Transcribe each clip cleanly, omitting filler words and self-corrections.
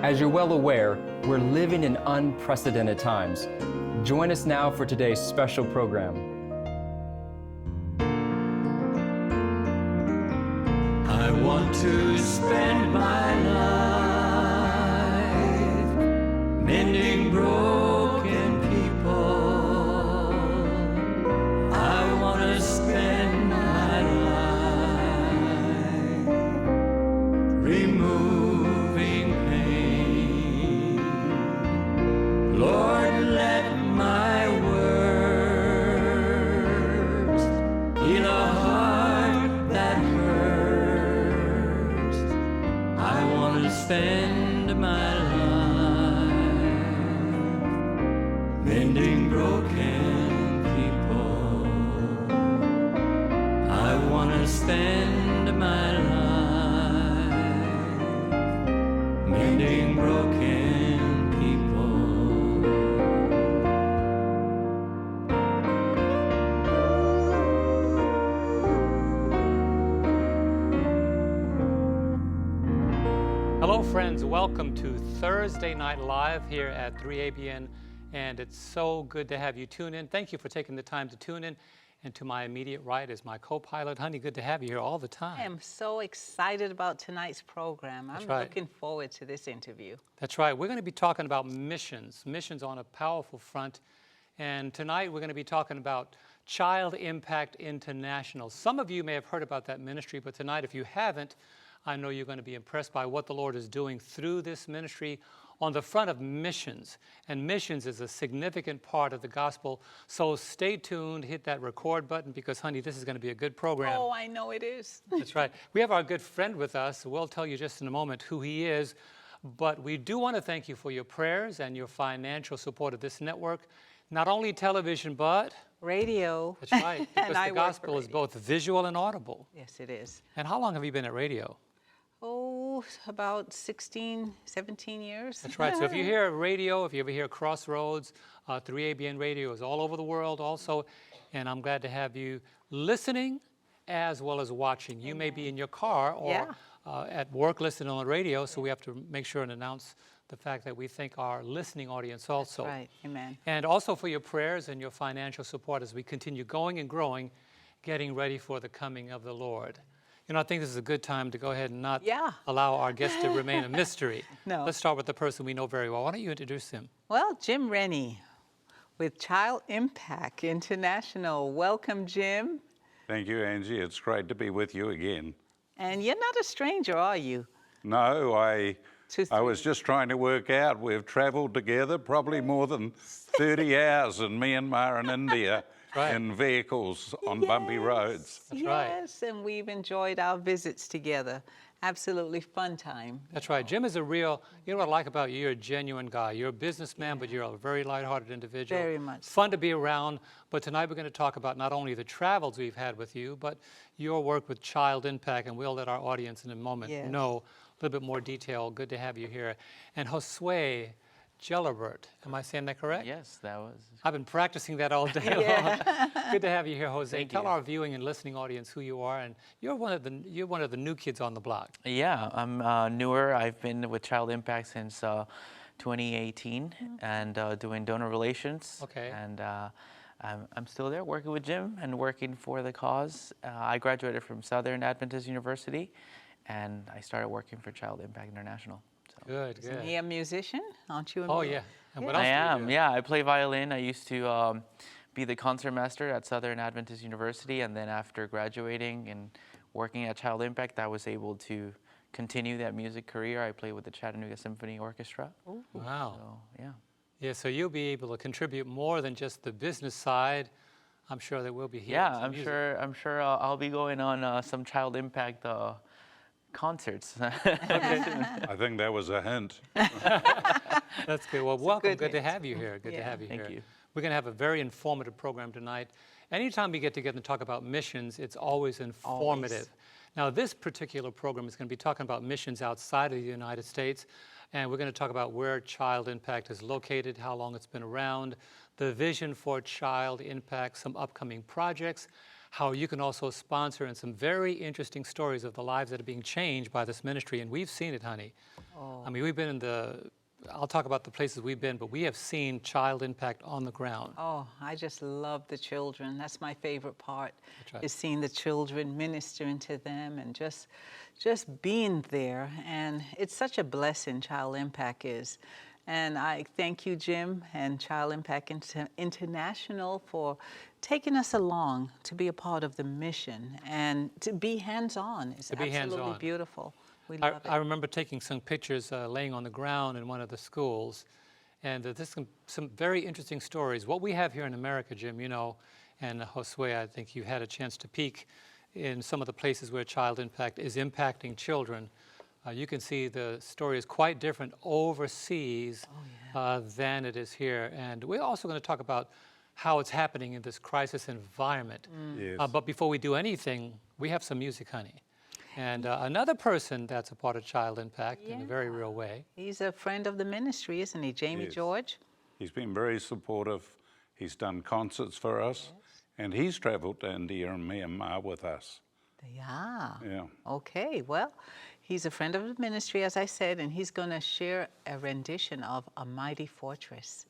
As you're well aware, we're living in unprecedented times. Join us now for today's special program. I want to spend my life mending broken people. I want to spend my life removing pain. Lord, let my words heal a heart that hurts. I want to spend my life mending broken people. I want to spend my life mending broken people. Hello friends, welcome to Thursday Night Live here at 3ABN, and it's so good to have you tune in. Thank you for taking the time to tune in. And to my immediate right is my co-pilot, Honey. Good to have you here all the time. I am so excited about tonight's program. I'm looking forward to this interview. That's right. We're going to be talking about missions on a powerful front. And tonight we're going to be talking about Child Impact International. Some of you may have heard about that ministry, but tonight, if you haven't, I know you're going to be impressed by what the Lord is doing through this ministry on the front of missions. And missions is a significant part of the gospel. So stay tuned, hit that record button, because, honey, this is going to be a good program. Oh, I know it is. That's right. We have our good friend with us. We'll tell you just in a moment who he is. But we do want to thank you for your prayers and your financial support of this network. Not only television, but radio. That's right, because the gospel is both visual and audible. Yes, it is. And how long have you been at radio? Oh, about 16, 17 years. That's right. So if you hear radio, if you ever hear Crossroads, 3ABN radio is all over the world also. And I'm glad to have you listening as well as watching. You may be in your car or at work listening on the radio, so we have to make sure and announce the fact that we thank our listening audience also. That's right. Amen. And also for your prayers and your financial support as we continue going and growing, getting ready for the coming of the Lord. You know, I think this is a good time to go ahead and not allow our guest to remain a mystery. No. Let's start with the person we know very well. Why don't you introduce him? Well, Jim Rennie with Child Impact International. Welcome, Jim. Thank you, Angie. It's great to be with you again. And you're not a stranger, are you? No, I was just trying to work out. We've traveled together probably more than 30 hours in Myanmar and India. Right. In vehicles on bumpy roads. That's right. Yes, and we've enjoyed our visits together. Absolutely fun time. That's right. Jim is a real, you know what I like about you? You're a genuine guy. You're a businessman, but you're a very lighthearted individual. Very much. Fun to be around. But tonight we're going to talk about not only the travels we've had with you, but your work with Child Impact, and we'll let our audience in a moment know a little bit more detail. Good to have you here. And Josue Gelabert, am I saying that correct? Yes, that was. I've been practicing that all day long. Good to have you here, Jose. Thank Tell you. our viewing and listening audience who you are, and you're one of the new kids on the block. Yeah, I'm newer. I've been with Child Impact since 2018 and doing donor relations. Okay. And I'm still there working with Jim and working for the cause. I graduated from Southern Adventist University, and I started working for Child Impact International. Good, good. Isn't he a musician? Aren't you? Oh, yeah. And what else I do you am, do? yeah. I play violin. I used to be the concert master at Southern Adventist University, and then after graduating and working at Child Impact, I was able to continue that music career. I played with the Chattanooga Symphony Orchestra. Ooh. Wow. So, yeah. Yeah, so you'll be able to contribute more than just the business side. I'm sure that we'll be here. Yeah, I'm sure I'll be going on some Child Impact concerts. I think that was a hint. That's good. Well, welcome. Good to hint. have you here. Good to have you here. Thank you. We're going to have a very informative program tonight. Anytime we get together and talk about missions, it's always informative. Now, this particular program is going to be talking about missions outside of the United States, and we're going to talk about where Child Impact is located, how long it's been around, the vision for Child Impact, some upcoming projects, how you can also sponsor and some very interesting stories of the lives that are being changed by this ministry. And we've seen it, honey. I mean, we've been in I'll talk about the places we've been, but we have seen child impact on the ground. Oh, I just love the children. That's my favorite part, right. is seeing the children, ministering to them, and just being there. And it's such a blessing, Child Impact is. And I thank you, Jim, and Child Impact International for taking us along to be a part of the mission and to be hands-on. It's absolutely beautiful. We love it. I remember taking some pictures laying on the ground in one of the schools, and there's some very interesting stories. What we have here in America, Jim, you know, and Josue, I think you had a chance to peek in some of the places where Child Impact is impacting children. You can see the story is quite different overseas than it is here. And we're also going to talk about how it's happening in this crisis environment. Yes. But before we do anything, we have some music, honey. And another person that's a part of Child Impact in a very real way. He's a friend of the ministry, isn't he? Jamie George? He's been very supportive. He's done concerts for us, and he's traveled to India and Myanmar with us. Yeah. Yeah. Okay, well, he's a friend of the ministry, as I said, and he's going to share a rendition of A Mighty Fortress.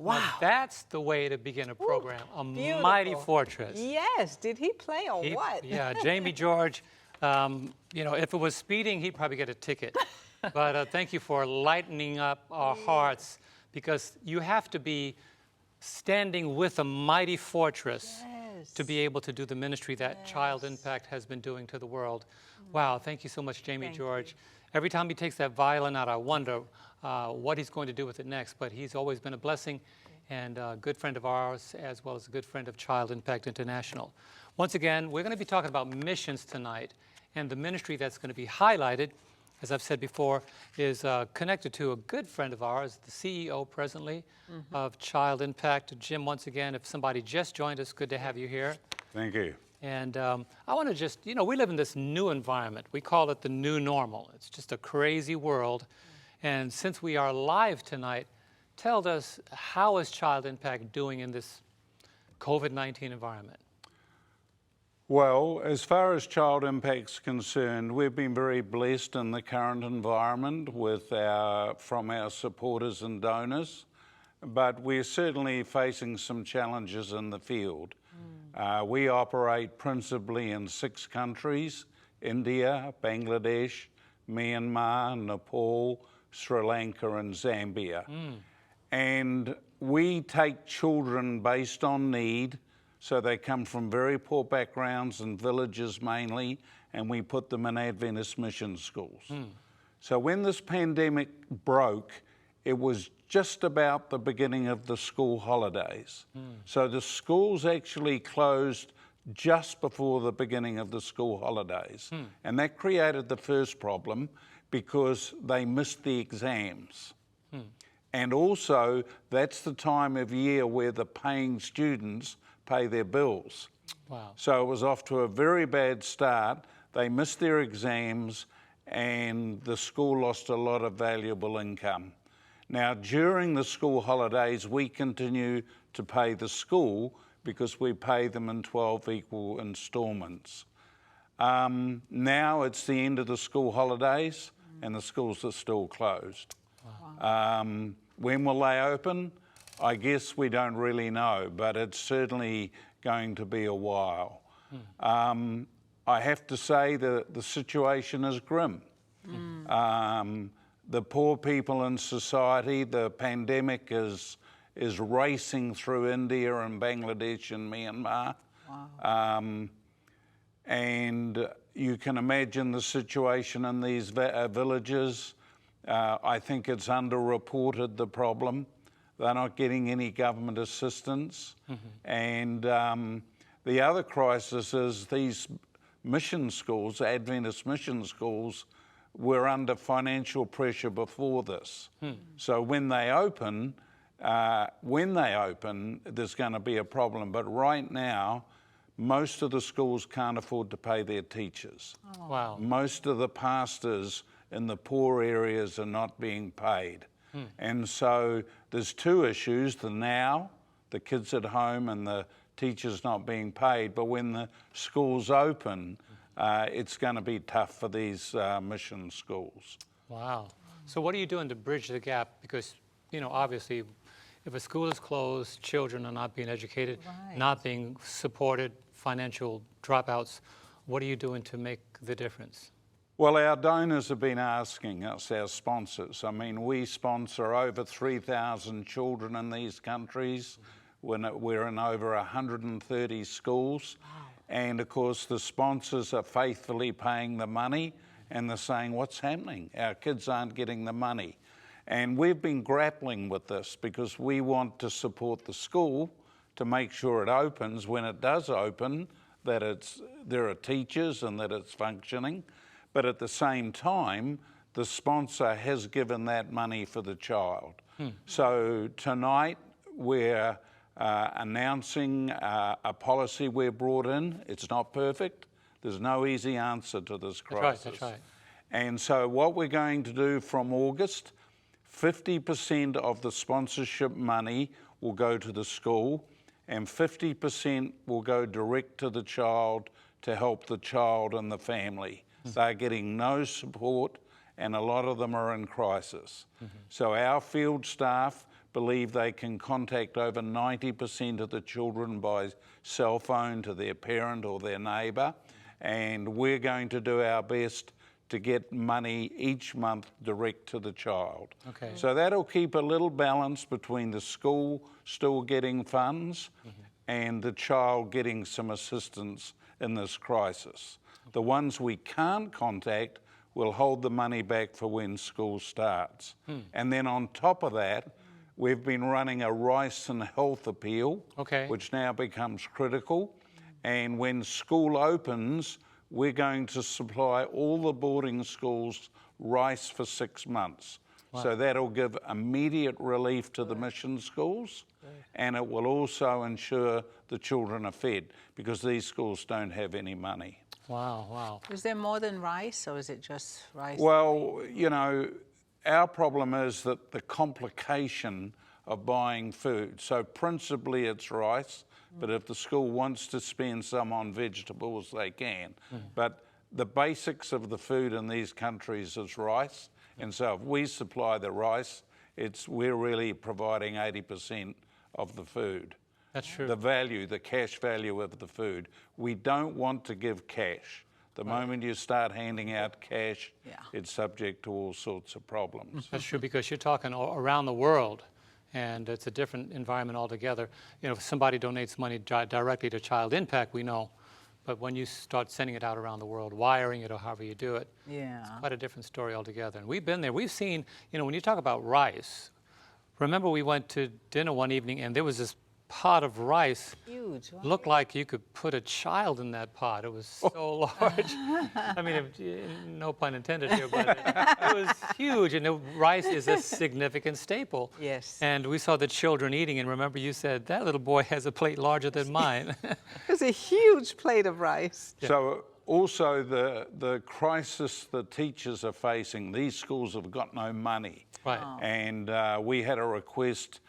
Wow. Now, that's the way to begin a program, a beautiful. mighty fortress. Yes. Did he play or what? Yeah, Jamie George, you know, if it was speeding, he'd probably get a ticket. But thank you for lightening up our hearts, because you have to be standing with a mighty fortress to be able to do the ministry that Child Impact has been doing to the world. Wow, thank you so much, Jamie George. Every time he takes that violin out, I wonder what he's going to do with it next, but he's always been a blessing and a good friend of ours, as well as a good friend of Child Impact International. Once again, we're going to be talking about missions tonight, and the ministry that's going to be highlighted, as I've said before, is connected to a good friend of ours, the CEO presently of Child Impact. Jim, once again, if somebody just joined us, good to have you here. Thank you. And I want to just, you know, we live in this new environment. We call it the new normal. It's just a crazy world. And since we are live tonight, tell us, how is Child Impact doing in this COVID-19 environment? Well, as far as Child Impact's concerned, we've been very blessed in the current environment with from our supporters and donors, but we're certainly facing some challenges in the field. We operate principally in 6 countries: India, Bangladesh, Myanmar, Nepal, Sri Lanka and Zambia. And we take children based on need, so they come from very poor backgrounds and villages mainly, and we put them in Adventist mission schools. So when this pandemic broke, it was just about the beginning of the school holidays. So the schools actually closed just before the beginning of the school holidays. And that created the first problem, because they missed the exams. And also, that's the time of year where the paying students pay their bills. Wow. So it was off to a very bad start. They missed their exams, and the school lost a lot of valuable income. Now, during the school holidays, we continue to pay the school because we pay them in 12 equal installments. Now it's the end of the school holidays, and the schools are still closed. Wow. When will they open? I guess we don't really know, but it's certainly going to be a while. I have to say that the situation is grim. The poor people in society, the pandemic is racing through India and Bangladesh and Myanmar. Wow. And you can imagine the situation in these villages. I think it's underreported, the problem. They're not getting any government assistance. And the other crisis is these mission schools, Adventist mission schools, were under financial pressure before this. So when they open, there's going to be a problem. But right now, most of the schools can't afford to pay their teachers. Oh. Wow. Most of the pastors in the poor areas are not being paid. And so there's 2 issues: the kids at home, and the teachers not being paid. But when the schools open, it's going to be tough for these mission schools. Wow. So what are you doing to bridge the gap? Because, you know, obviously, if a school is closed, children are not being educated, not being supported, financial dropouts. What are you doing to make the difference? Well, our donors have been asking us, our sponsors. I mean, we sponsor over 3,000 children in these countries. We're in over 130 schools. Wow. And of course, the sponsors are faithfully paying the money, and they're saying, what's happening? Our kids aren't getting the money. And we've been grappling with this because we want to support the school to make sure it opens. When it does open, that there are teachers and that it's functioning. But at the same time, the sponsor has given that money for the child. So tonight, we're announcing a policy we've brought in. It's not perfect. There's no easy answer to this crisis. That's right. And so what we're going to do from August, 50% of the sponsorship money will go to the school, and 50% will go direct to the child to help the child and the family. They're getting no support, and a lot of them are in crisis. So our field staff, believe they can contact over 90% of the children by cell phone to their parent or their neighbour, and we're going to do our best to get money each month direct to the child. Okay. So that'll keep a little balance between the school still getting funds and the child getting some assistance in this crisis. The ones we can't contact will hold the money back for when school starts. And then on top of that, we've been running a rice and health appeal, which now becomes critical. And when school opens, we're going to supply all the boarding schools rice for 6 months. Wow. So that'll give immediate relief to the mission schools, and it will also ensure the children are fed, because these schools don't have any money. Wow, wow. Is there more than rice, or is it just rice? Well, you know, our problem is that the complication of buying food. So principally it's rice, but if the school wants to spend some on vegetables, they can. But the basics of the food in these countries is rice. And so if we supply the rice, we're really providing 80% of the food. That's true. The value, the cash value of the food. We don't want to give cash. The moment you start handing out cash, it's subject to all sorts of problems. That's true, because you're talking around the world, and it's a different environment altogether. You know, if somebody donates money directly to Child Impact, we know. But when you start sending it out around the world, wiring it or however you do it, it's quite a different story altogether. And we've been there. We've seen, you know, when you talk about rice, remember we went to dinner one evening and there was this pot of rice. Huge. Right? Looked like you could put a child in that pot. It was so large. I mean, no pun intended here, but it was huge. And the rice is a significant staple. Yes. And we saw the children eating, and remember you said, that little boy has a plate larger than mine. It's a huge plate of rice. So also the crisis the teachers are facing, these schools have got no money. Right. And we had a request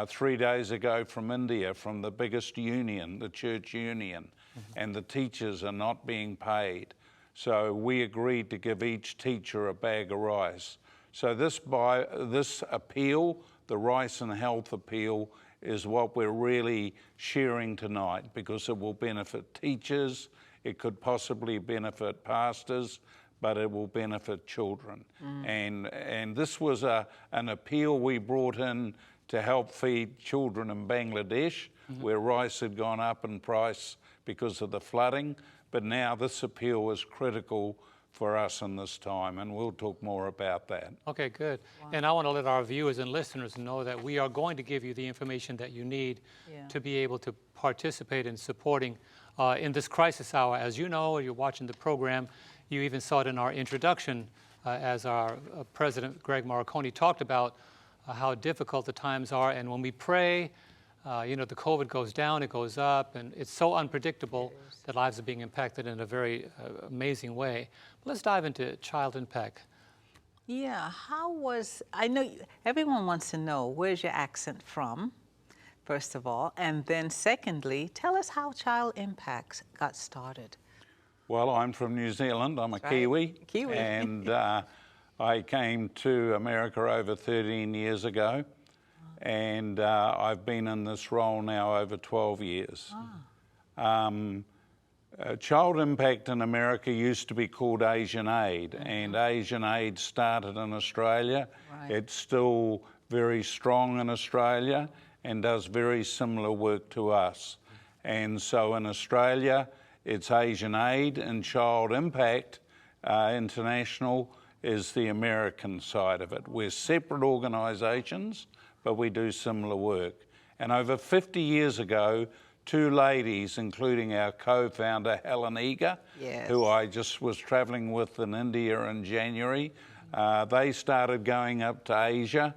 3 days ago from India, from the biggest union, the church union, and the teachers are not being paid. So we agreed to give each teacher a bag of rice. So this appeal, the Rice and Health appeal, is what we're really sharing tonight, because it will benefit teachers, it could possibly benefit pastors, but it will benefit children. And this was an appeal we brought in to help feed children in Bangladesh, where rice had gone up in price because of the flooding. But now this appeal is critical for us in this time, and we'll talk more about that. Okay, good. Wow. And I want to let our viewers and listeners know that we are going to give you the information that you need to be able to participate in supporting in this crisis hour. As you know, you're watching the program, you even saw it in our introduction as our President Greg Marconi talked about how difficult the times are, and when we pray, you know, the COVID goes down, it goes up, and it's so unpredictable that lives are being impacted in a very amazing way. But let's dive into Child Impact. Yeah, I know everyone wants to know, where's your accent from, first of all, and then secondly, tell us how Child Impact got started. Well, I'm from New Zealand, I'm a Kiwi. And I came to America over 13 years ago, and I've been in this role now over 12 years. Child Impact in America used to be called Asian Aid, and Asian Aid started in Australia. It's still very strong in Australia and does very similar work to us. And so in Australia, it's Asian Aid, and Child Impact International is the American side of it. We're separate organisations, but we do similar work. And over 50 years ago, two ladies, including our co-founder Helen Eager, who I just was travelling with in India in January, they started going up to Asia,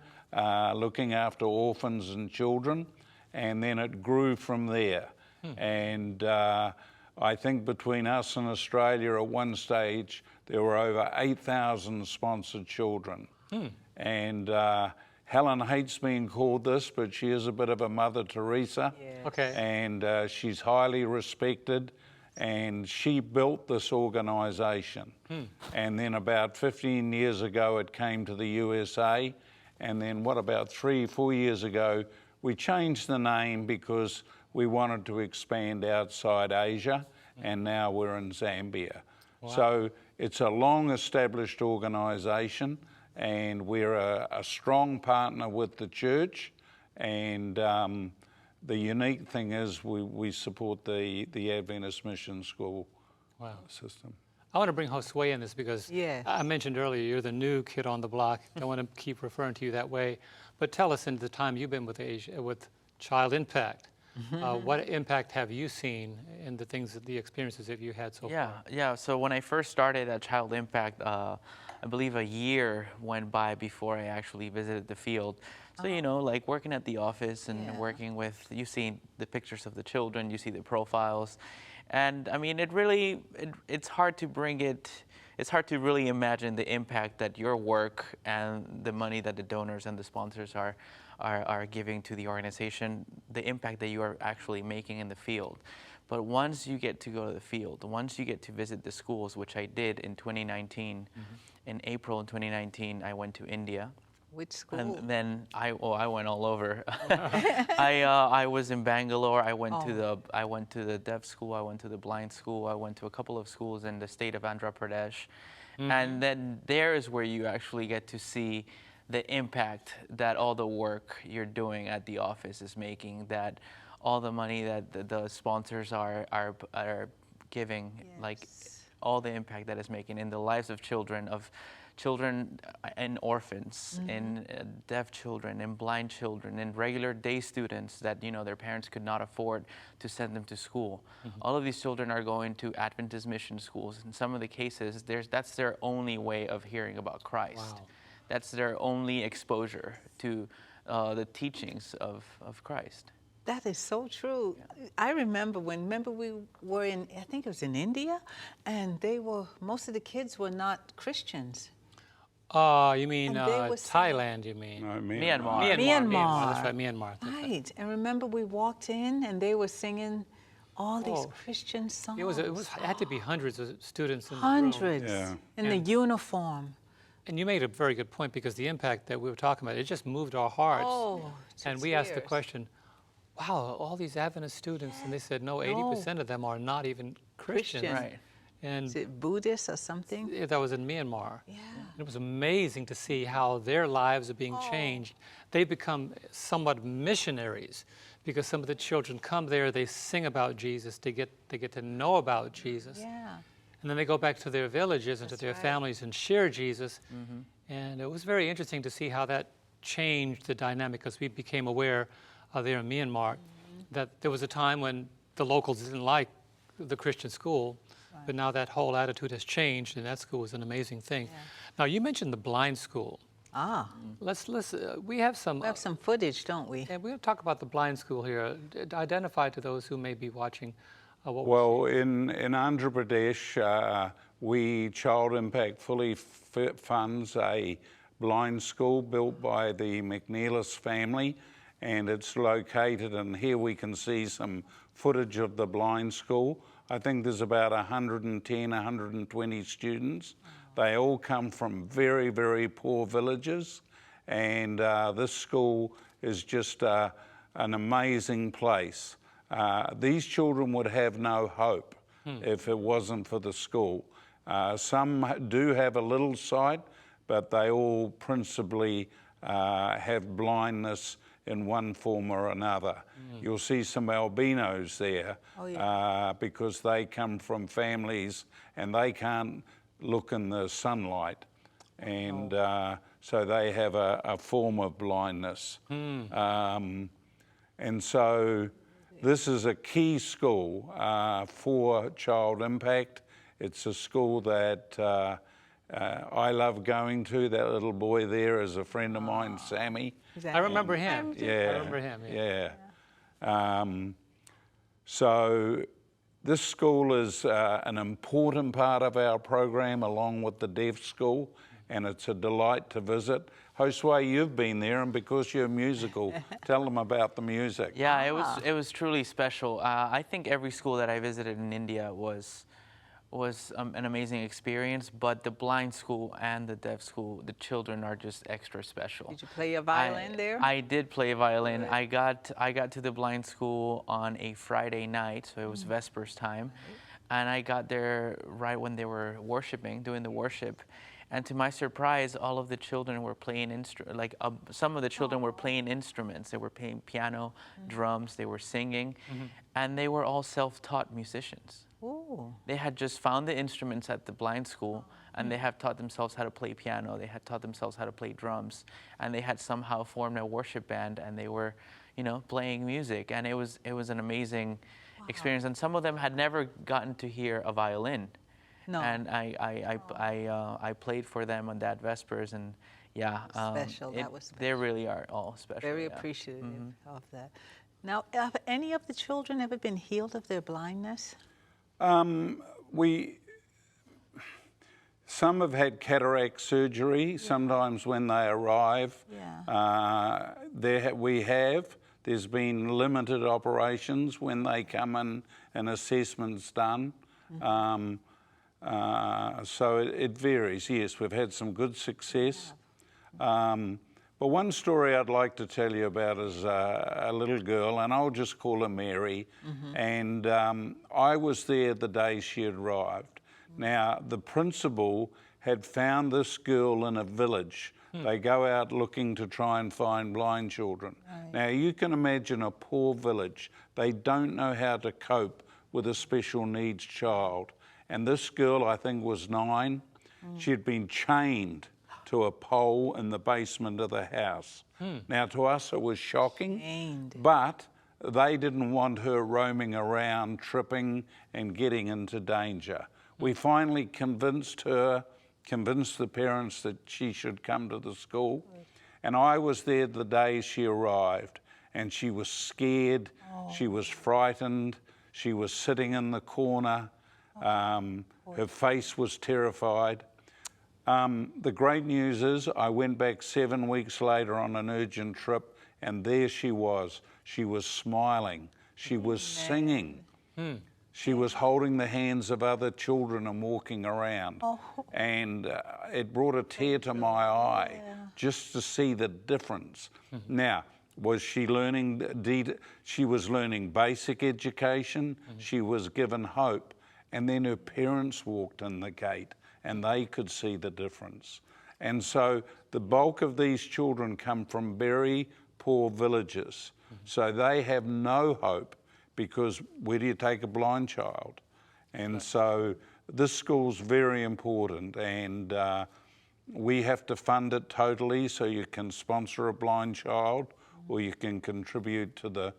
looking after orphans and children, and then it grew from there. And I think between us and Australia at one stage, there were over 8,000 sponsored children. And Helen hates being called this, but she is a bit of a Mother Teresa. And she's highly respected, and she built this organisation. And then about 15 years ago, it came to the USA, And then what, about 3-4 years ago, we changed the name because we wanted to expand outside Asia, and now we're in Zambia. Wow. So it's a long-established organisation, and we're a strong partner with the church. And the unique thing is we support the Adventist Mission School system. I want to bring Josue in this because Yes. I mentioned earlier you're the new kid on the block. I don't want to keep referring to you that way. But tell us, in the time you've been with Child Impact, what impact have you seen in the experiences that you had so far? Yeah. So when I first started at Child Impact, I believe a year went by before I actually visited the field. So, you know, like working at the office and working with, you see the pictures of the children, you see the profiles. And I mean, it's hard to it's hard to really imagine the impact that your work and the money that the donors and the sponsors are giving to the organization, the impact that you are actually making in the field. But once you get to go to the field, once you get to visit the schools, which I did in 2019, in April 2019, I went to India. Which school? And then I went all over. I was in Bangalore. I went to the deaf school. I went to the blind school. I went to a couple of schools in the state of Andhra Pradesh, and then there is where you actually get to see the impact that all the work you're doing at the office is making. That all the money that the sponsors are giving, like all the impact that it's making in the lives of children and orphans, and deaf children, and blind children, and regular day students that, you know, their parents could not afford to send them to school. All of these children are going to Adventist mission schools. In some of the cases, that's their only way of hearing about Christ. Wow. That's their only exposure to the teachings of Christ. That is so true. Yeah. I remember we were in, I think it was in India, and most of the kids were not Christians. You mean Thailand, you mean? No, Myanmar. That's right, Myanmar. Right. And remember we walked in and they were singing all these Christian songs. It had to be hundreds of students in the room. In the uniform. And you made a very good point, because the impact that we were talking about, it just moved our hearts. And we asked the question, wow, all these Adventist students, and they said, no, 80% of them are not even Christians. Right. And is it Buddhist or something? That was in Myanmar. Yeah. And it was amazing to see how their lives are being changed. They become somewhat missionaries, because some of the children come there, they sing about Jesus, they get to know about Jesus. Yeah. And then they go back to their villages and to their families and share Jesus. And it was very interesting to see how that changed the dynamic, because we became aware there in Myanmar that there was a time when the locals didn't like the Christian school, but now that whole attitude has changed, and that school is an amazing thing. Yeah. Now, you mentioned the blind school. We have some footage, don't we? And we'll talk about the blind school here. Identify to those who may be watching. In Andhra Pradesh, Child Impact fully funds a blind school built by the McNeilis family, and it's located, and here we can see some footage of the blind school. I think there's about 110, 120 students. They all come from very, very poor villages, and this school is just an amazing place. These children would have no hope if it wasn't for the school. Some do have a little sight, but they all principally have blindness in one form or another. You'll see some albinos there because they come from families and they can't look in the sunlight, and so they have a form of blindness. And so this is a key school for Child Impact. It's a school that I love going to. That little boy there is a friend of mine, Sammy. I remember him. Yeah. I remember him. Yeah. So this school is an important part of our program, along with the deaf school, and it's a delight to visit. Josue, you've been there, and because you're musical, tell them about the music. Yeah, it was truly special. I think every school that I visited in India was was an amazing experience, but the blind school and the deaf school, the children are just extra special. Did you play a violin there? I did play violin. I got to the blind school on a Friday night, so it was Vespers time, and I got there right when they were worshiping, doing the worship. And to my surprise, all of the children were playing some of the children were playing instruments. They were playing piano, drums, they were singing, and they were all self-taught musicians. Ooh. They had just found the instruments at the blind school, and they have taught themselves how to play piano. They had taught themselves how to play drums, and they had somehow formed a worship band, and they were, playing music. And it was an amazing experience. And some of them had never gotten to hear a violin. No. And I played for them on that Vespers, and special. That was special. They really are all special. Very appreciative of that. Now, have any of the children ever been healed of their blindness? Some have had cataract surgery. Sometimes when they arrive, there's been limited operations when they come in and assessment's done. So it varies. Yes, we've had some good success. But one story I'd like to tell you about is a little girl, and I'll just call her Mary. And I was there the day she arrived. Now, the principal had found this girl in a village. They go out looking to try and find blind children. Now, you can imagine a poor village. They don't know how to cope with a special needs child. And this girl, I think, was 9. She had been chained to a pole in the basement of the house. Now, to us, it was shocking, but they didn't want her roaming around, tripping and getting into danger. We finally convinced the parents that she should come to the school, and I was there the day she arrived, and she was scared, she was frightened, she was sitting in the corner, her face was terrified. The great news is I went back 7 weeks later on an urgent trip, and there she was. She was smiling. She was singing. She was holding the hands of other children and walking around. And it brought a tear to my eye just to see the difference. Now, was she learning? She was learning basic education. She was given hope. And then her parents walked in the gate, and they could see the difference. And so the bulk of these children come from very poor villages. So they have no hope, because where do you take a blind child? And so this school's very important, and we have to fund it totally, so you can sponsor a blind child, or you can contribute to the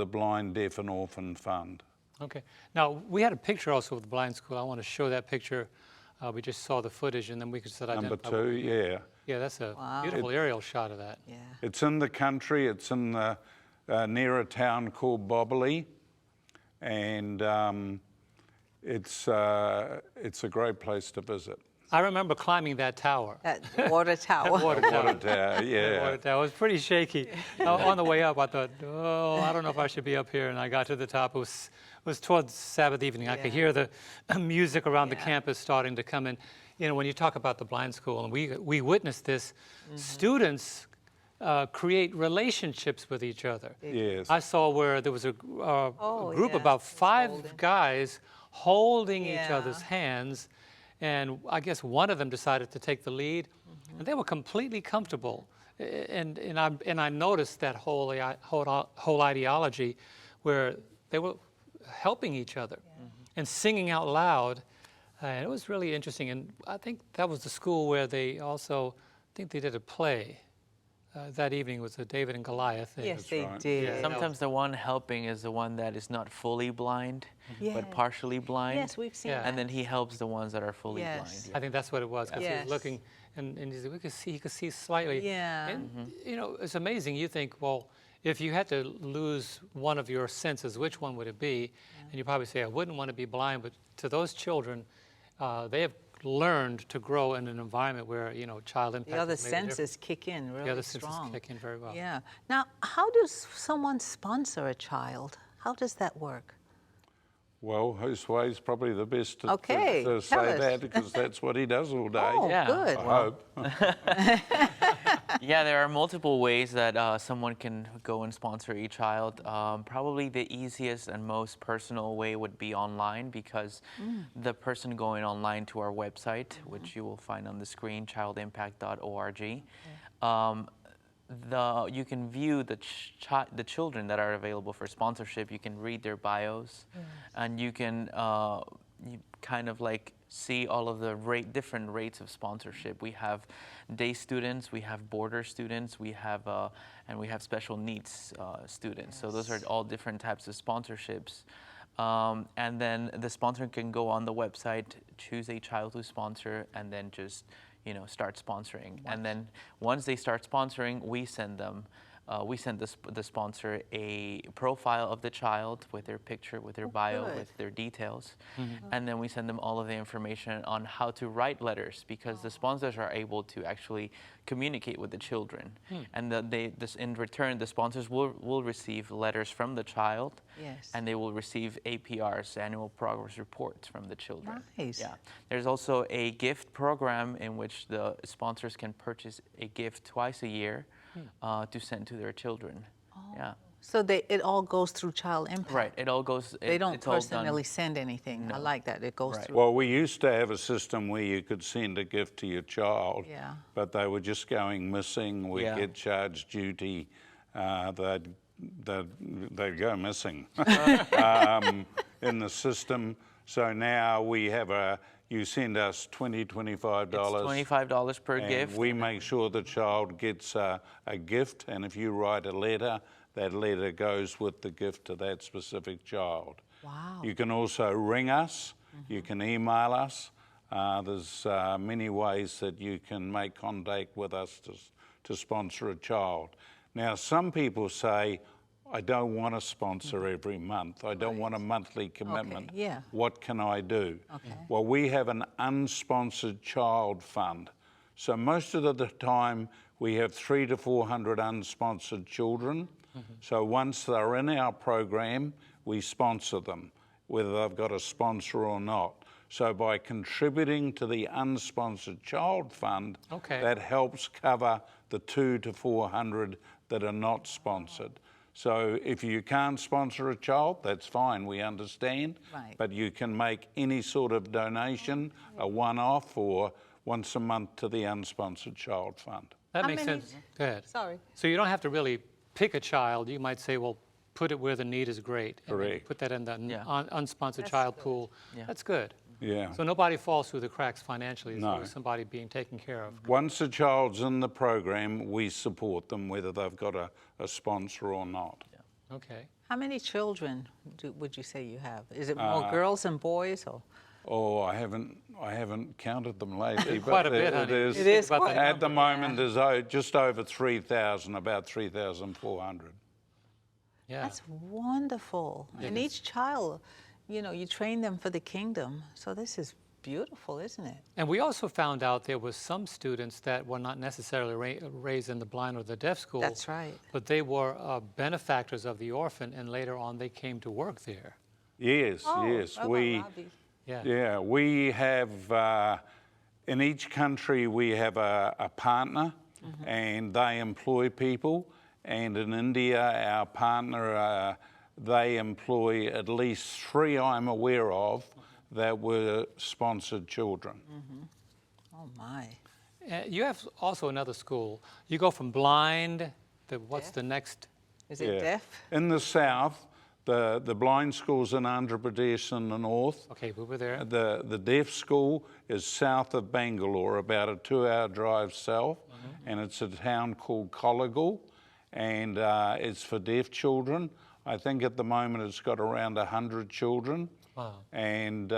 Blind, Deaf and Orphan Fund. Okay. Now, we had a picture also of the blind school. I want to show that picture. We just saw the footage, and then we could set identify. Number 2, yeah. Yeah, that's a beautiful aerial shot of that. Yeah. It's in the country. It's in the, near a town called Boboli, and it's a great place to visit. I remember climbing that tower. That water tower. Water tower. Water tower, yeah. Water tower. It was pretty shaky. On the way up, I thought, I don't know if I should be up here. And I got to the top. It was towards Sabbath evening. I could hear the music around the campus starting to come in. You know, when you talk about the blind school, and we witnessed this, students create relationships with each other. Yes. I saw where there was a group about 5 guys holding each other's hands. And I guess one of them decided to take the lead, and they were completely comfortable. And I noticed that whole ideology where they were helping each other and singing out loud. And it was really interesting. And I think that was the school where they also, I think they did a play. That evening was a David and Goliath thing. Yes, they did. Yeah. Sometimes the one helping is the one that is not fully blind, but partially blind. Yes, we've seen that. And then he helps the ones that are fully blind. I think that's what it was, because he was looking, and he could see slightly. Yeah. And, you know, it's amazing. You think, well, if you had to lose one of your senses, which one would it be? And you probably say, I wouldn't want to be blind. But to those children, they have learned to grow in an environment where, you know, child impact. The other senses kick in really strong. The other senses kick in very well. Yeah. Now, how does someone sponsor a child? How does that work? Well, Josue's probably the best to Okay, say tell us. that because that's what he does all day. Oh, Yeah. good. I hope. Yeah, there are multiple ways that someone can go and sponsor a child. Probably the easiest and most personal way would be online, because the person going online to our website, which you will find on the screen, childimpact.org, you can view the children that are available for sponsorship. You can read their bios, and you can you kind of like see all of the different rates of sponsorship. We have day students, we have border students, we have and we have special needs students. So those are all different types of sponsorships. And then the sponsor can go on the website, choose a child to sponsor, and then just start sponsoring. And then once they start sponsoring, we send them. We send the sponsor a profile of the child with their picture, with their bio, with their details. And then we send them all of the information on how to write letters, because the sponsors are able to actually communicate with the children. And in return, the sponsors will receive letters from the child, and they will receive APRs, annual progress reports, from the children. Nice. Yeah. There's also a gift program in which the sponsors can purchase a gift twice a year to send to their children. Yeah. So it all goes through Child Impact. Right. It all goes. They don't it's all done. personally send anything. No. I like that. It goes through. Well, we used to have a system where you could send a gift to your child, but they were just going missing. We'd get charged duty. They'd go missing in the system. So now we have you send us $20, $25. It's $25 per gift. We make sure the child gets a gift, and if you write a letter, that letter goes with the gift to that specific child. Wow. You can also ring us, you can email us. There's many ways that you can make contact with us to sponsor a child. Now, some people say, I don't want to sponsor every month. I don't want a monthly commitment. Okay, yeah. What can I do? Okay. Well, we have an unsponsored child fund. So most of the time, we have 300 to 400 unsponsored children. So once they're in our program, we sponsor them, whether they've got a sponsor or not. So by contributing to the unsponsored child fund, that helps cover the 200 to 400 that are not sponsored. So if you can't sponsor a child, that's fine, we understand. Right. But you can make any sort of donation, a one-off or once a month, to the unsponsored child fund. That makes sense. Go ahead. Sorry. So you don't have to really pick a child. You might say, well, put it where the need is great. And then Correct. put that in the unsponsored child pool. That's good. Yeah. So nobody falls through the cracks financially. There's No. always somebody being taken care of. Once a child's in the program, we support them, whether they've got a sponsor or not. Okay. How many children would you say you have? Is it more girls than boys? Or? Oh, I haven't counted them lately. Quite but a bit, honey. It is Think about quite the At the number. moment, there's just over 3,000, about 3,400. Yeah. That's wonderful. And each child, you train them for the kingdom. So this is beautiful, isn't it? And we also found out there was some students that were not necessarily raised in the blind or the deaf school. That's right. But they were benefactors of the orphan, and later on they came to work there. Yes, yes. We have, in each country we have a partner, and they employ people. And in India, our partner, they employ at least 3 I'm aware of that were sponsored children. Oh, my. You have also another school. You go from blind to what's the next? Is it deaf? In the south, the blind school's in Andhra Pradesh in the north. Okay, we were there. The deaf school is south of Bangalore, about a 2-hour drive south, and it's a town called Collegal, and it's for deaf children. I think at the moment it's got around 100 children. Wow. And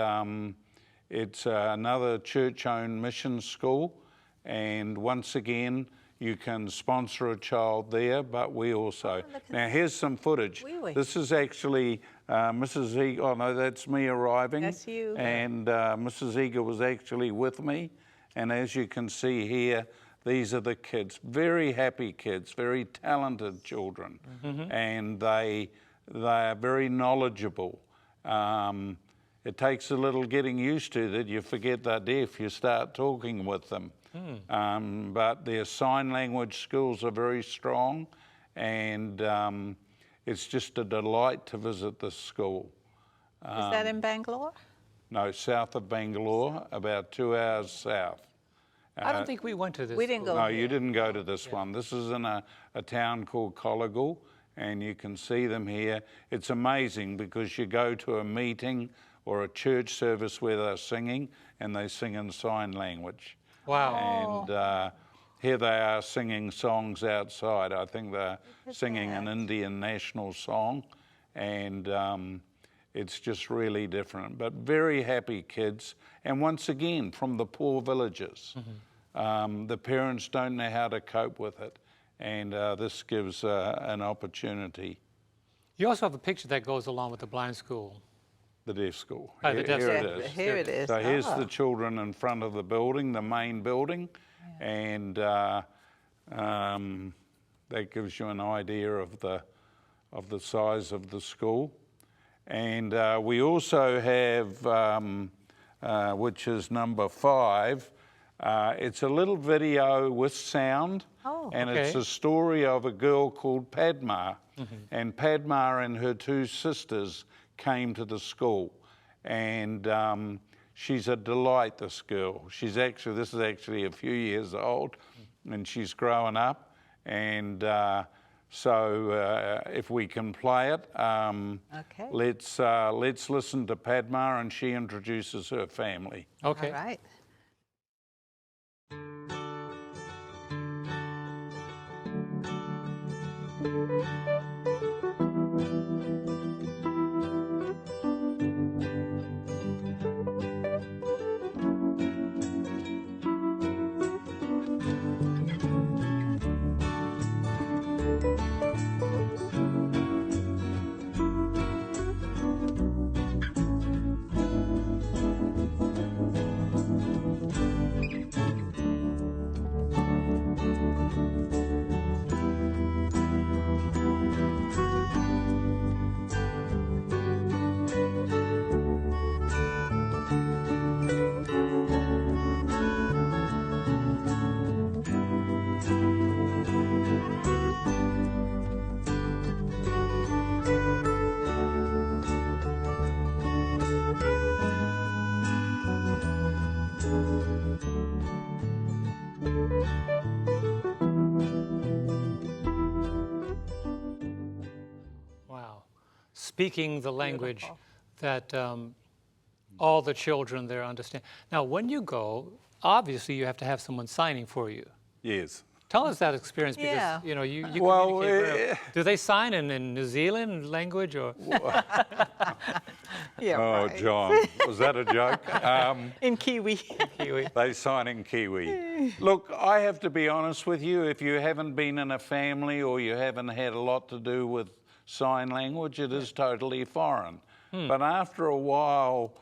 it's another church-owned mission school. And once again, you can sponsor a child there, but we also... Now, here's some footage. This is actually Mrs. Eager. Oh, no, that's me arriving. That's you. And Mrs. Eager was actually with me. And as you can see here, these are the kids. Very happy kids, very talented children. And they are very knowledgeable. It takes a little getting used to that. You forget they're deaf, you start talking with them. But their sign language skills are very strong, and it's just a delight to visit this school. Is that in Bangalore? No, south of Bangalore, about 2 hours south. I don't think we went to this. We didn't school. go No, here. you didn't go to this one. This is in a town called Colligal, and you can see them here. It's amazing because you go to a meeting or a church service where they're singing, and they sing in sign language. Wow. And here they are singing songs outside. I think they're singing an Indian national song, and it's just really different. But very happy kids, and once again, from the poor villages. The parents don't know how to cope with it, and this gives an opportunity. You also have a picture that goes along with the blind school. The deaf school. Oh, the deaf Here school. it is. Here it is. So here's the children in front of the building, the main building, and that gives you an idea of the size of the school. And we also have, which is number 5, it's a little video with sound, and it's a story of a girl called Padma. And Padma and her 2 sisters came to the school, and she's a delight, this girl. This is actually a few years old, and she's growing up, and so if we can play it, let's listen to Padma, and she introduces her family. Okay. All right. Wow. Speaking the language that all the children there understand. Now, when you go, obviously you have to have someone signing for you. Yes. Tell us that experience because Yeah. you know you Well, communicate very well. Do they sign in New Zealand language or? Yeah, Oh, right. John, was that a joke? In Kiwi. Kiwi? They sign in Kiwi. Look, I have to be honest with you, if you haven't been in a family or you haven't had a lot to do with sign language, it is totally foreign. But after a while,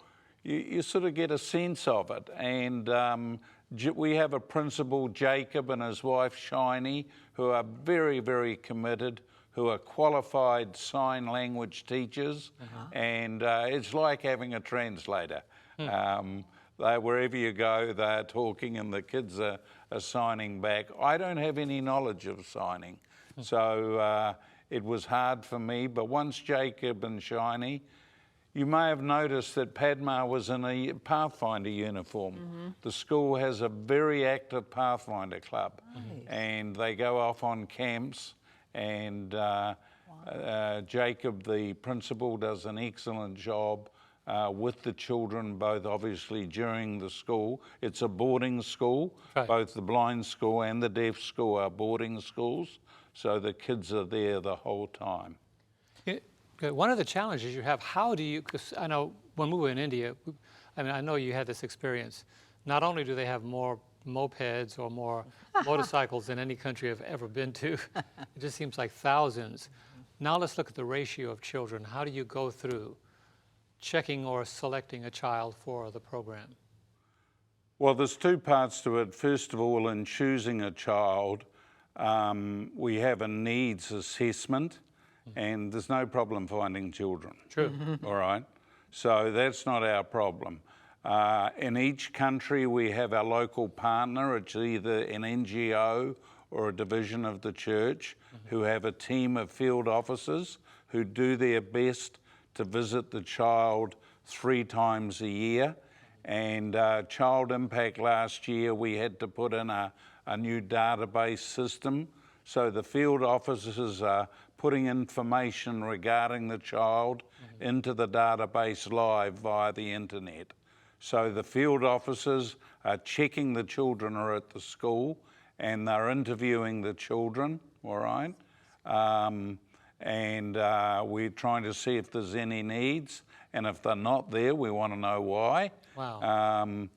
you sort of get a sense of it. And we have a principal, Jacob, and his wife, Shiny, who are very, very committed, who are qualified sign language teachers. And it's like having a translator. Wherever you go, they're talking and the kids are signing back. I don't have any knowledge of signing. So it was hard for me. But once Jacob and Shiny, you may have noticed that Padma was in a Pathfinder uniform. The school has a very active Pathfinder club. And they go off on camps. And Jacob, the principal, does an excellent job with the children, both obviously during the school. It's a boarding school. Right. Both the blind school and the deaf school are boarding schools. So the kids are there the whole time. One of the challenges you have, how do you, because I know when we were in India, I mean, I know you had this experience. Not only do they have more mopeds or more motorcycles than any country I've ever been to, it just seems like thousands. Now let's look at the ratio of children. How do you go through checking or selecting a child for the program? Well, there's 2 parts to it. First of all, in choosing a child, we have a needs assessment, and there's no problem finding children. True. All right. So that's not our problem. In each country, we have our local partner. It's either an NGO or a division of the church who have a team of field officers who do their best to visit the child 3 times a year. And Child Impact last year, we had to put in a new database system. So the field officers are putting information regarding the child into the database live via the internet. So the field officers are checking the children are at the school and they're interviewing the children, all right? We're trying to see if there's any needs, and if they're not there, we want to know why. Wow.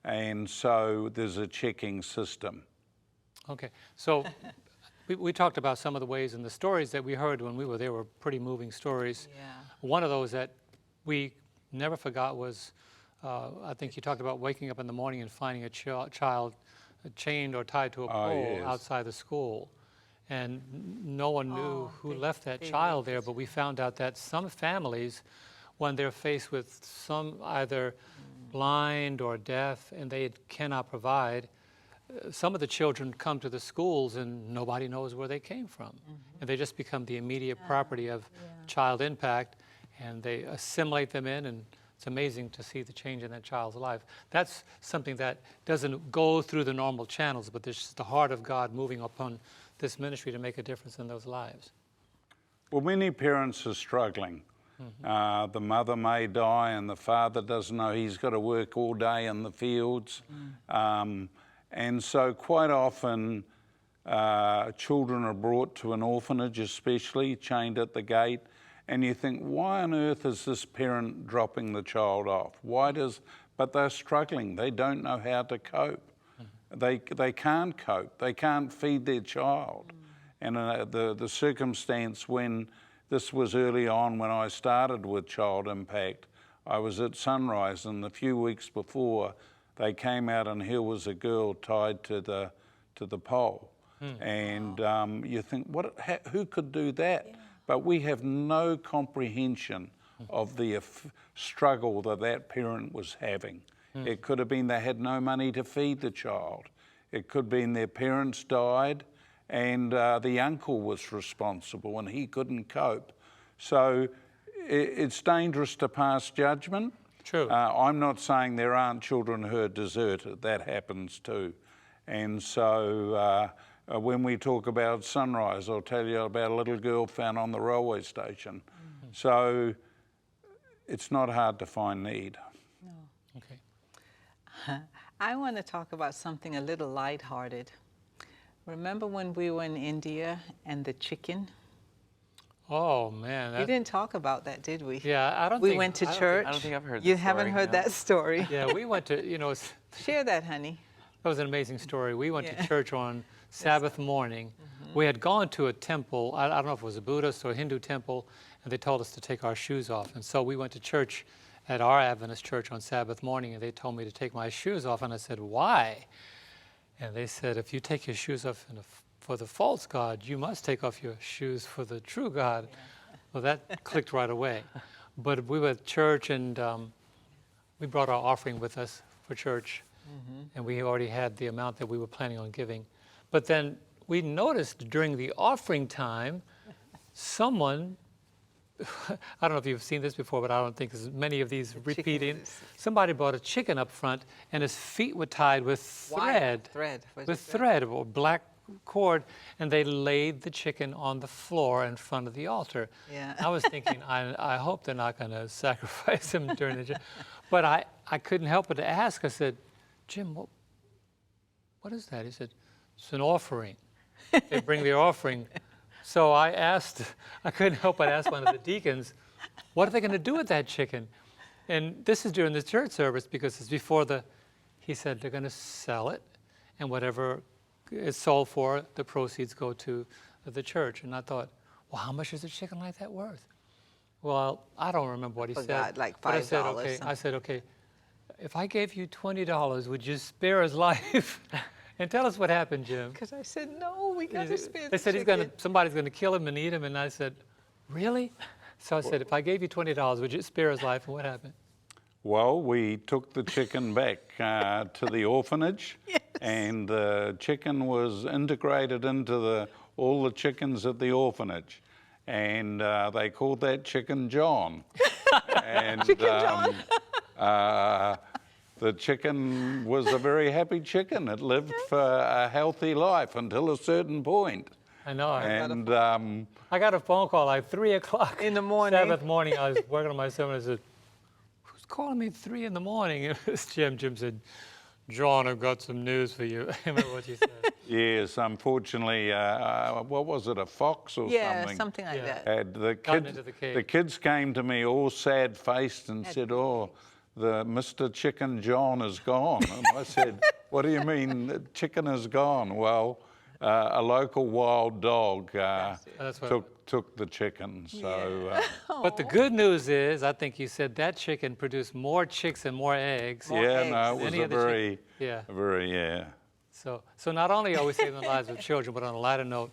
And so there's a checking system. Okay, so we talked about some of the ways, and the stories that we heard when we were there were pretty moving stories. Yeah. One of those that we never forgot was, I think you talked about waking up in the morning and finding a child chained or tied to a pole outside the school. And no one knew who left that child there, but we found out that some families, when they're faced with some either blind or deaf and they cannot provide, some of the children come to the schools and nobody knows where they came from. And they just become the immediate property of Child Impact, and they assimilate them in, and it's amazing to see the change in that child's life. That's something that doesn't go through the normal channels, but there's just the heart of God moving upon this ministry to make a difference in those lives. Well, many parents are struggling. The mother may die and the father doesn't know he's got to work all day in the fields. And so quite often children are brought to an orphanage, especially, chained at the gate, and you think, why on earth is this parent dropping the child off? But they're struggling. They don't know how to cope. They can't cope. They can't feed their child. And the circumstance when this was early on when I started with Child Impact, I was at Sunrise, and a few weeks before they came out and here was a girl tied to the pole. And you think, who could do that? But we have no comprehension of the struggle that parent was having. It could have been they had no money to feed the child. It could have been their parents died and the uncle was responsible and he couldn't cope. So it's dangerous to pass judgment. True. I'm not saying there aren't children who are deserted. That happens too. And so when we talk about Sunrise, I'll tell you about a little girl found on the railway station. So it's not hard to find need. No. Okay. I want to talk about something a little lighthearted. Remember when we were in India and the chicken? Oh man. We didn't talk about that, did we? Yeah, I don't we think. went to church. I don't think I've heard You the haven't story, heard no. that story? Yeah, we went to, Share that, honey. that was an amazing story. We went to church on Sabbath morning. We had gone to a temple, I don't know if it was a Buddhist or a Hindu temple, and they told us to take our shoes off. And so we went to church at our Adventist church on Sabbath morning, and they told me to take my shoes off, and I said, why? And they said, if you take your shoes off for the false God, you must take off your shoes for the true God. Well, that clicked right away. But we were at church, and we brought our offering with us for church, and we already had the amount that we were planning on giving. But then we noticed during the offering time, someone, I don't know if you've seen this before, but I don't think there's many of these repeating. Somebody brought a chicken up front, and his feet were tied with thread. With thread or black cord, and they laid the chicken on the floor in front of the altar. Yeah. I was thinking, I hope they're not going to sacrifice him during the. But I couldn't help but to ask. I said, Jim, what is that? He said, it's an offering. They bring their offering. So I couldn't help but ask one of the deacons, what are they going to do with that chicken? And this is during the church service because it's before he said they're going to sell it, and whatever is sold for, the proceeds go to the church. And I thought, well, how much is a chicken like that worth? Well, I don't remember what he said. Like $5. But I said, okay, if I gave you $20, would you spare his life? And tell us what happened, Jim. Because I said, no, we got to spare They said somebody's going to kill him and eat him. And I said, really? So I said, if I gave you $20, would you spare his life? And what happened? Well, we took the chicken back to the orphanage, and the chicken was integrated into all the chickens at the orphanage, and they called that chicken John. And Chicken John. the chicken was a very happy chicken. It lived for a healthy life until a certain point. I know. And I got a phone call like 3 o'clock In the morning. 7th morning. I was working on my son. I said, "Who's calling me at 3 in the morning?" It was Jim. Jim said, "John, I've got some news for you." I remember what you said. yes, unfortunately, what was it, a fox or Yeah, something? something like Yeah. that. And the Gotten kids, into the cage. the kids came to me all sad-faced and said, "Oh, the Mr. Chicken John is gone." And I said, "What do you mean the chicken is gone?" Well, a local wild dog That's what took the chicken. So But the good news is, I think you said that chicken produced more chicks and more eggs. More yeah, eggs. no, it was Any a of the very, Yeah. yeah. So not only are we saving the lives of children, but on a lighter note,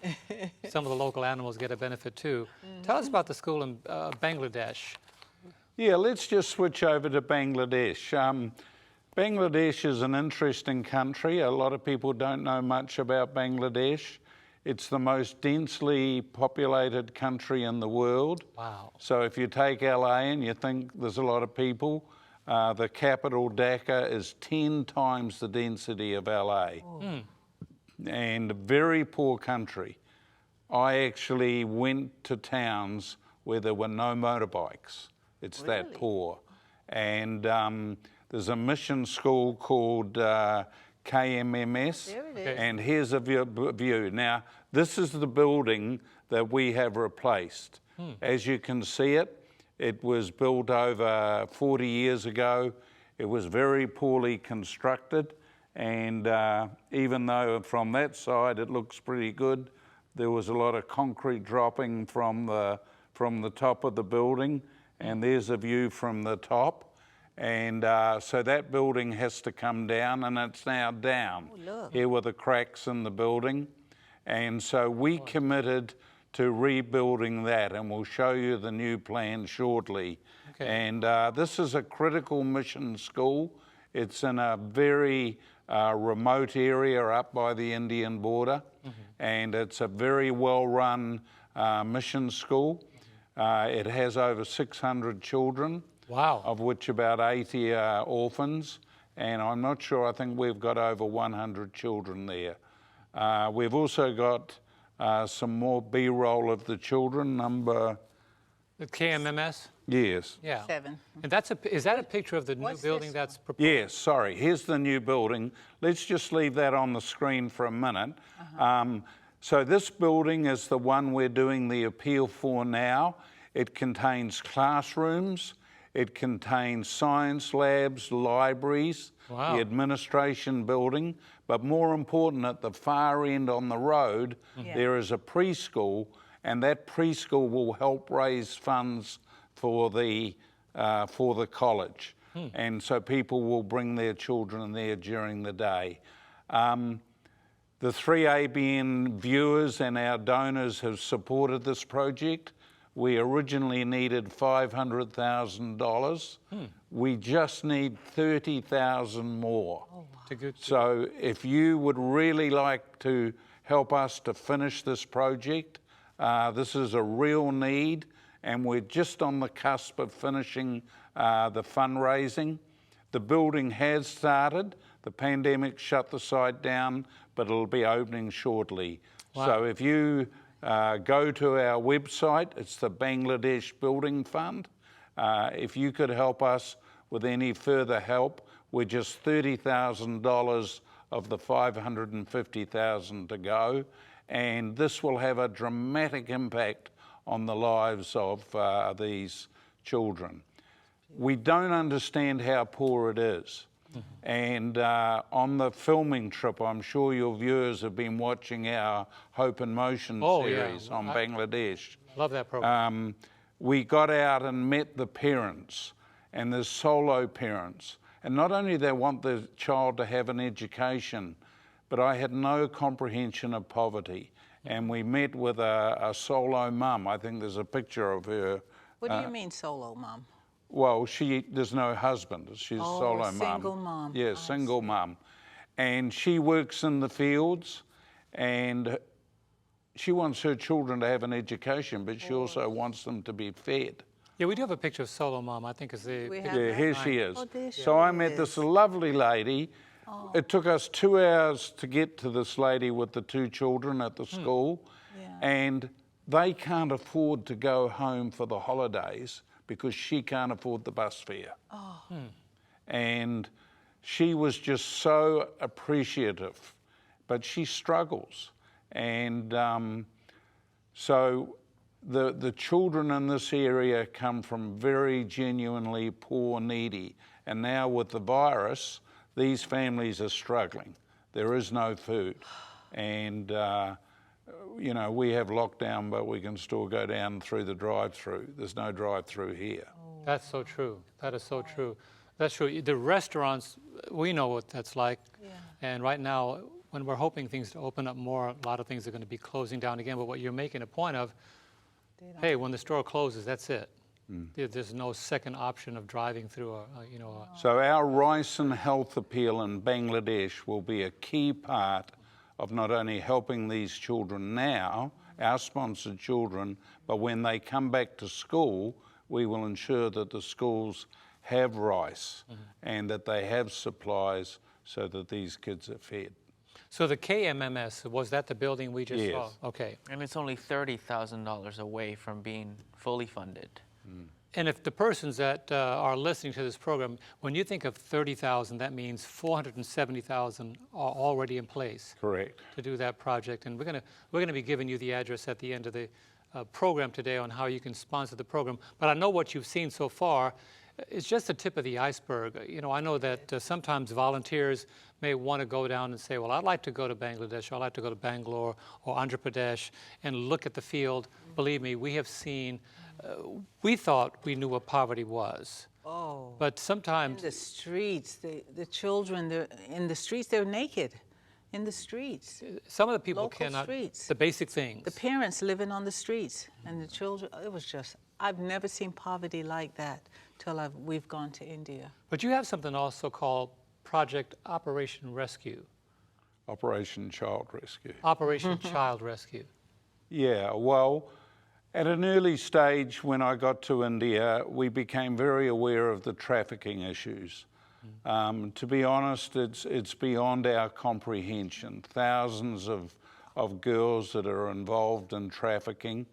some of the local animals get a benefit too. Tell us about the school in Bangladesh. Yeah, let's just switch over to Bangladesh. Bangladesh is an interesting country. A lot of people don't know much about Bangladesh. It's the most densely populated country in the world. Wow. So if you take LA and you think there's a lot of people, the capital Dhaka is 10 times the density of LA. And a very poor country. I actually went to towns where there were no motorbikes. It's that poor. And there's a mission school called KMMS. There it is. And here's a view. Now, this is the building that we have replaced. As you can see it was built over 40 years ago. It was very poorly constructed. And even though from that side it looks pretty good, there was a lot of concrete dropping from the top of the building. And there's a view from the top. And so that building has to come down, and it's now down. Here were the cracks in the building. And so we committed to rebuilding that, and we'll show you the new plan shortly. Okay. And this is a critical mission school. It's in a very remote area up by the Indian border, and it's a very well-run mission school. It has over 600 children. Wow. Of which about 80 are orphans, and I'm not sure, I think we've got over 100 children there. We've also got some more B-roll of the children, number... The KMMS? Yes. Yeah. 7. And is that a picture of the new What's building this that's proposed? Yes, sorry, here's the new building. Let's just leave that on the screen for a minute. So this building is the one we're doing the appeal for now. It contains classrooms. It contains science labs, libraries, Wow. the administration building, but more important, at the far end on the road, there is a preschool, and that preschool will help raise funds for the college. And so people will bring their children there during the day. The 3ABN viewers and our donors have supported this project. We originally needed $500,000. We just need 30,000 more. So if you would really like to help us to finish this project, this is a real need, and we're just on the cusp of finishing the fundraising. The building has started. The pandemic shut the site down, but it'll be opening shortly. Wow. So if you go to our website, it's the Bangladesh Building Fund. If you could help us with any further help, we're just $30,000 of the $550,000 to go, and this will have a dramatic impact on the lives of these children. We don't understand how poor it is. And on the filming trip, I'm sure your viewers have been watching our Hope in Motion series on Bangladesh. Love that program. We got out and met the parents, and there's solo parents. And not only they want the child to have an education, but I had no comprehension of poverty. And we met with a solo mum. I think there's a picture of her What do you mean solo mom? Well, there's no husband. She's a solo mum. Single mom. Yeah, single mum. And she works in the fields, and she wants her children to have an education, but she also wants them to be fed. Yeah, we do have a picture of solo mom, I think is the picture. Yeah, here she is. Oh, there she So I is. met this lovely lady. It took us 2 hours to get to this lady with the 2 children at the school. Yeah. And they can't afford to go home for the holidays because she can't afford the bus fare. And she was just so appreciative, but she struggles. And so the children in this area come from very genuinely poor, needy. And now with the virus, these families are struggling. There is no food. And you know, we have lockdown, but we can still go down through the drive-through. There's no drive-through here. That's so true. That is so true. That's true. The restaurants, we know what that's like. Yeah. And right now, when we're hoping things to open up more, a lot of things are going to be closing down again. But what you're making a point of, hey, when the store closes, that's it. There's no second option of driving through So our rice and health appeal in Bangladesh will be a key part of not only helping these children now, our sponsored children, but when they come back to school, we will ensure that the schools have rice and that they have supplies so that these kids are fed. So the KMMS, was that the building we just Yes. saw? Okay. And it's only $30,000 away from being fully funded. And if the persons that are listening to this program, when you think of 30,000, that means 470,000 are already in place. Correct. To do that project. And we're gonna be giving you the address at the end of the program today on how you can sponsor the program. But I know what you've seen so far. It's just the tip of the iceberg. You know, I know that sometimes volunteers may want to go down and say, well, I'd like to go to Bangladesh, or I'd like to go to Bangalore or Andhra Pradesh and look at the field. Believe me, we have seen, we thought we knew what poverty was. Oh. But sometimes In the streets, the children, they're in the streets, they're naked. In the streets. some of the people Local cannot, streets. the basic things. The parents living on the streets and the children, it was just, I've never seen poverty like that till we've gone to India. But you have something also called Project Operation Rescue. Operation Child Rescue. Operation Child Rescue. Yeah, well, at an early stage when I got to India, we became very aware of the trafficking issues. To be honest, it's beyond our comprehension. Thousands of girls that are involved in trafficking.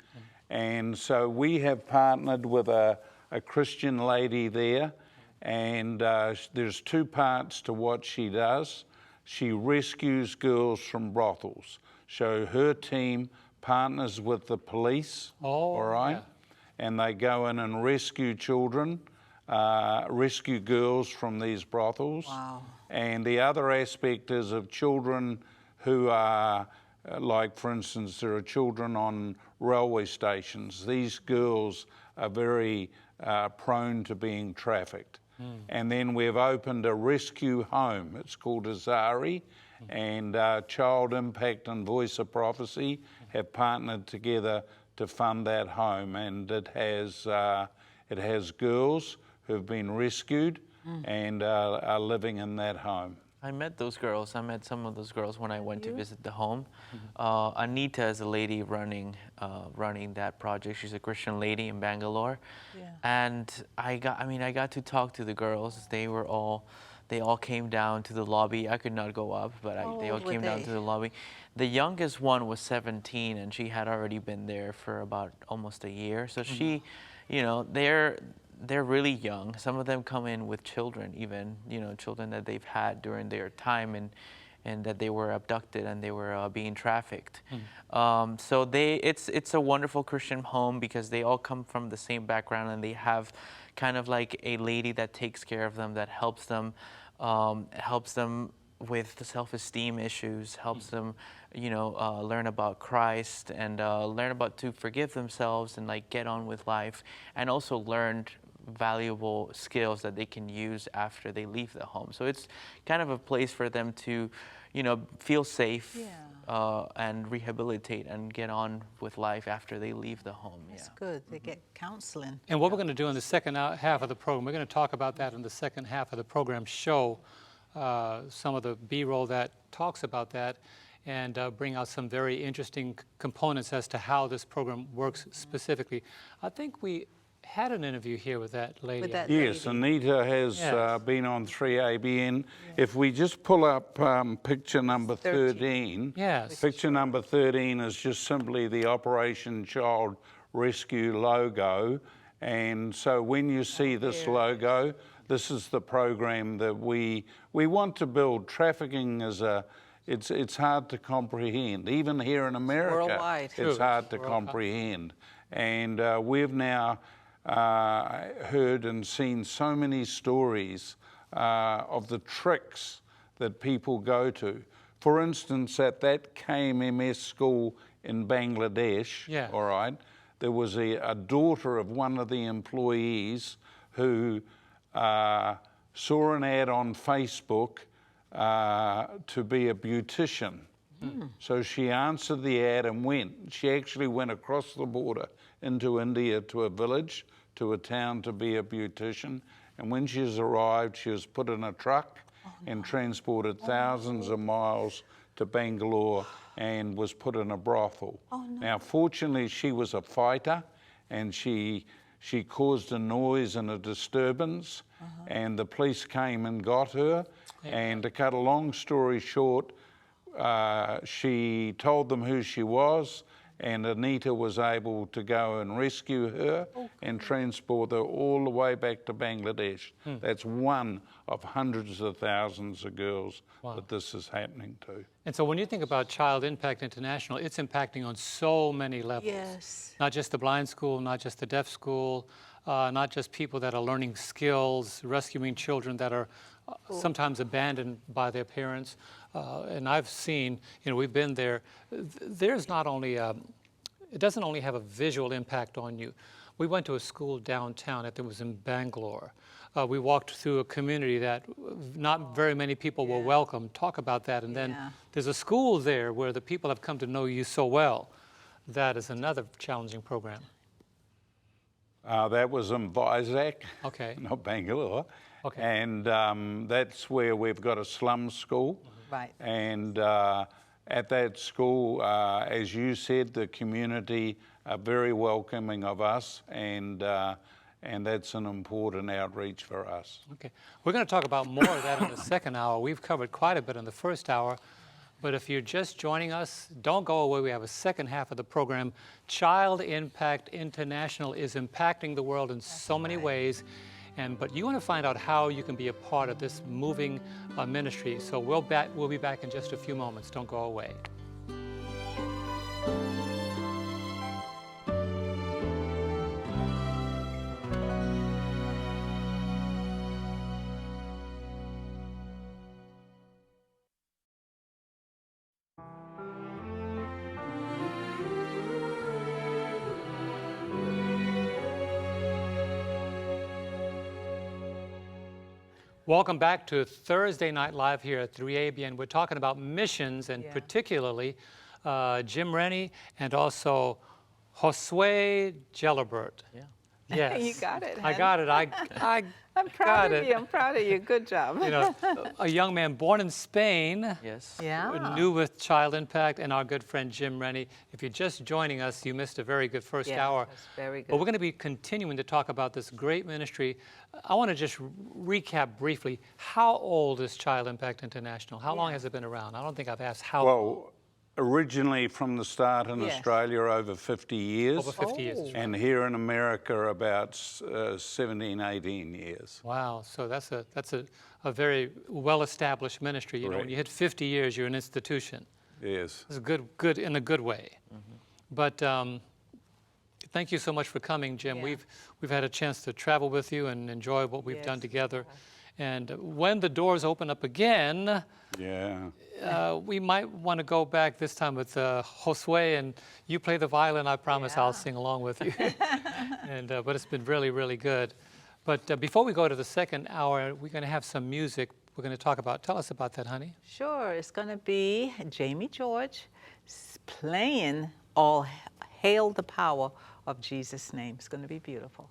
And so we have partnered with a Christian lady there, and there's 2 parts to what she does. She rescues girls from brothels. So her team partners with the police, all right? Yeah. And they go in and rescue children, rescue girls from these brothels. Wow. And the other aspect is of children who are, like for instance, there are children on railway stations. These girls are very prone to being trafficked. And then we've opened a rescue home. It's called Azari, and Child Impact and Voice of Prophecy have partnered together to fund that home, and it has girls who've been rescued and are living in that home. I met those girls. I met some of those girls when I went to visit the home. Anita is a lady running that project. She's a Christian lady in Bangalore. Yeah. And I got to talk to the girls. They all came down to the lobby. I could not go up, but they all came down to the lobby. The youngest one was 17, and she had already been there for about almost a year. So she, you know, they're really young. Some of them come in with children, even, you know, children that they've had during their time and that they were abducted and they were being trafficked. So it's a wonderful Christian home because they all come from the same background, and they have kind of like a lady that takes care of them, that helps them with the self-esteem issues, helps them, you know, learn about Christ and learn about to forgive themselves and like get on with life, and also learn valuable skills that they can use after they leave the home. So it's kind of a place for them to, you know, feel safe, and rehabilitate and get on with life after they leave the home. That's good. They get counseling. And what we're going to do in the second half of the program, we're going to talk about that in the second half of the program, show some of the B-roll that talks about that, and bring out some very interesting components as to how this program works specifically. I think we had an interview here with that lady. With that Yes, lady. Anita has been on 3ABN. If we just pull up picture number 13. Yes. Picture number 13 is just simply the Operation Child Rescue logo. And so when you see this logo, this is the program that we want to build. Trafficking is it's hard to comprehend. Even here in America, worldwide. it's hard to comprehend. And we've now heard and seen so many stories of the tricks that people go to. For instance, at that KMMS school in Bangladesh, all right, there was a daughter of one of the employees who saw an ad on Facebook to be a beautician. So she answered the ad and went. She actually went across the border into India to a village, to a town to be a beautician. And when she has arrived, she was put in a truck and transported thousands of miles to Bangalore and was put in a brothel. Now, fortunately, she was a fighter and she caused a noise and a disturbance, and the police came and got her. And to cut a long story short, she told them who she was, and Anita was able to go and rescue her and transport her all the way back to Bangladesh. That's one of hundreds of thousands of girls that this is happening to. And so when you think about Child Impact International, it's impacting on so many levels. Yes. Not just the blind school, not just the deaf school, not just people that are learning skills, rescuing children that are sometimes abandoned by their parents. And I've seen, we've been there. There's not only, it doesn't only have a visual impact on you. We went to a school downtown that was in Bangalore. We walked through a community that not very many people were welcome. Talk about that. And then there's a school there where the people have come to know you so well. That is another challenging program. That was in Vizag, not Bangalore. And that's where we've got a slum school. Right. And at that school, as you said, the community are very welcoming of us, and that's an important outreach for us. Okay. We're going to talk about more of that in the second hour. We've covered quite a bit in the first hour. But if you're just joining us, don't go away. We have a second half of the program. Child Impact International is impacting the world in so many ways. But you want to find out how you can be a part of this moving ministry. So we'll be back in just a few moments. Don't go away. Welcome back to Thursday Night Live here at 3ABN. We're talking about missions, and particularly Jim Rennie and also Josue Gelabert. Yes. You got it. I got it. I'm proud of you. I'm proud of you. Good job. A young man born in Spain. Yes. Yeah. New with Child Impact, and our good friend Jim Rennie. If you're just joining us, you missed a very good first hour. That's very good. But we're going to be continuing to talk about this great ministry. I want to just recap briefly. How old is Child Impact International? How long has it been around? I don't think I've asked how long. Originally from the start in Australia, over 50 years. Over 50 years. Right. And here in America, about 17, 18 years. Wow, so that's a very well-established ministry. You know, when you hit 50 years, you're an institution. Yes. It's good in a good way. But thank you so much for coming, Jim. We've had a chance to travel with you and enjoy what we've done together. And when the doors open up again, we might want to go back this time with Josue, and you play the violin. I promise I'll sing along with you. But it's been really, really good. But before we go to the second hour, we're going to have some music. we're going to talk about. Tell us about that, honey. Sure, it's going to be Jamie George playing All Hail the Power of Jesus' Name. It's going to be beautiful.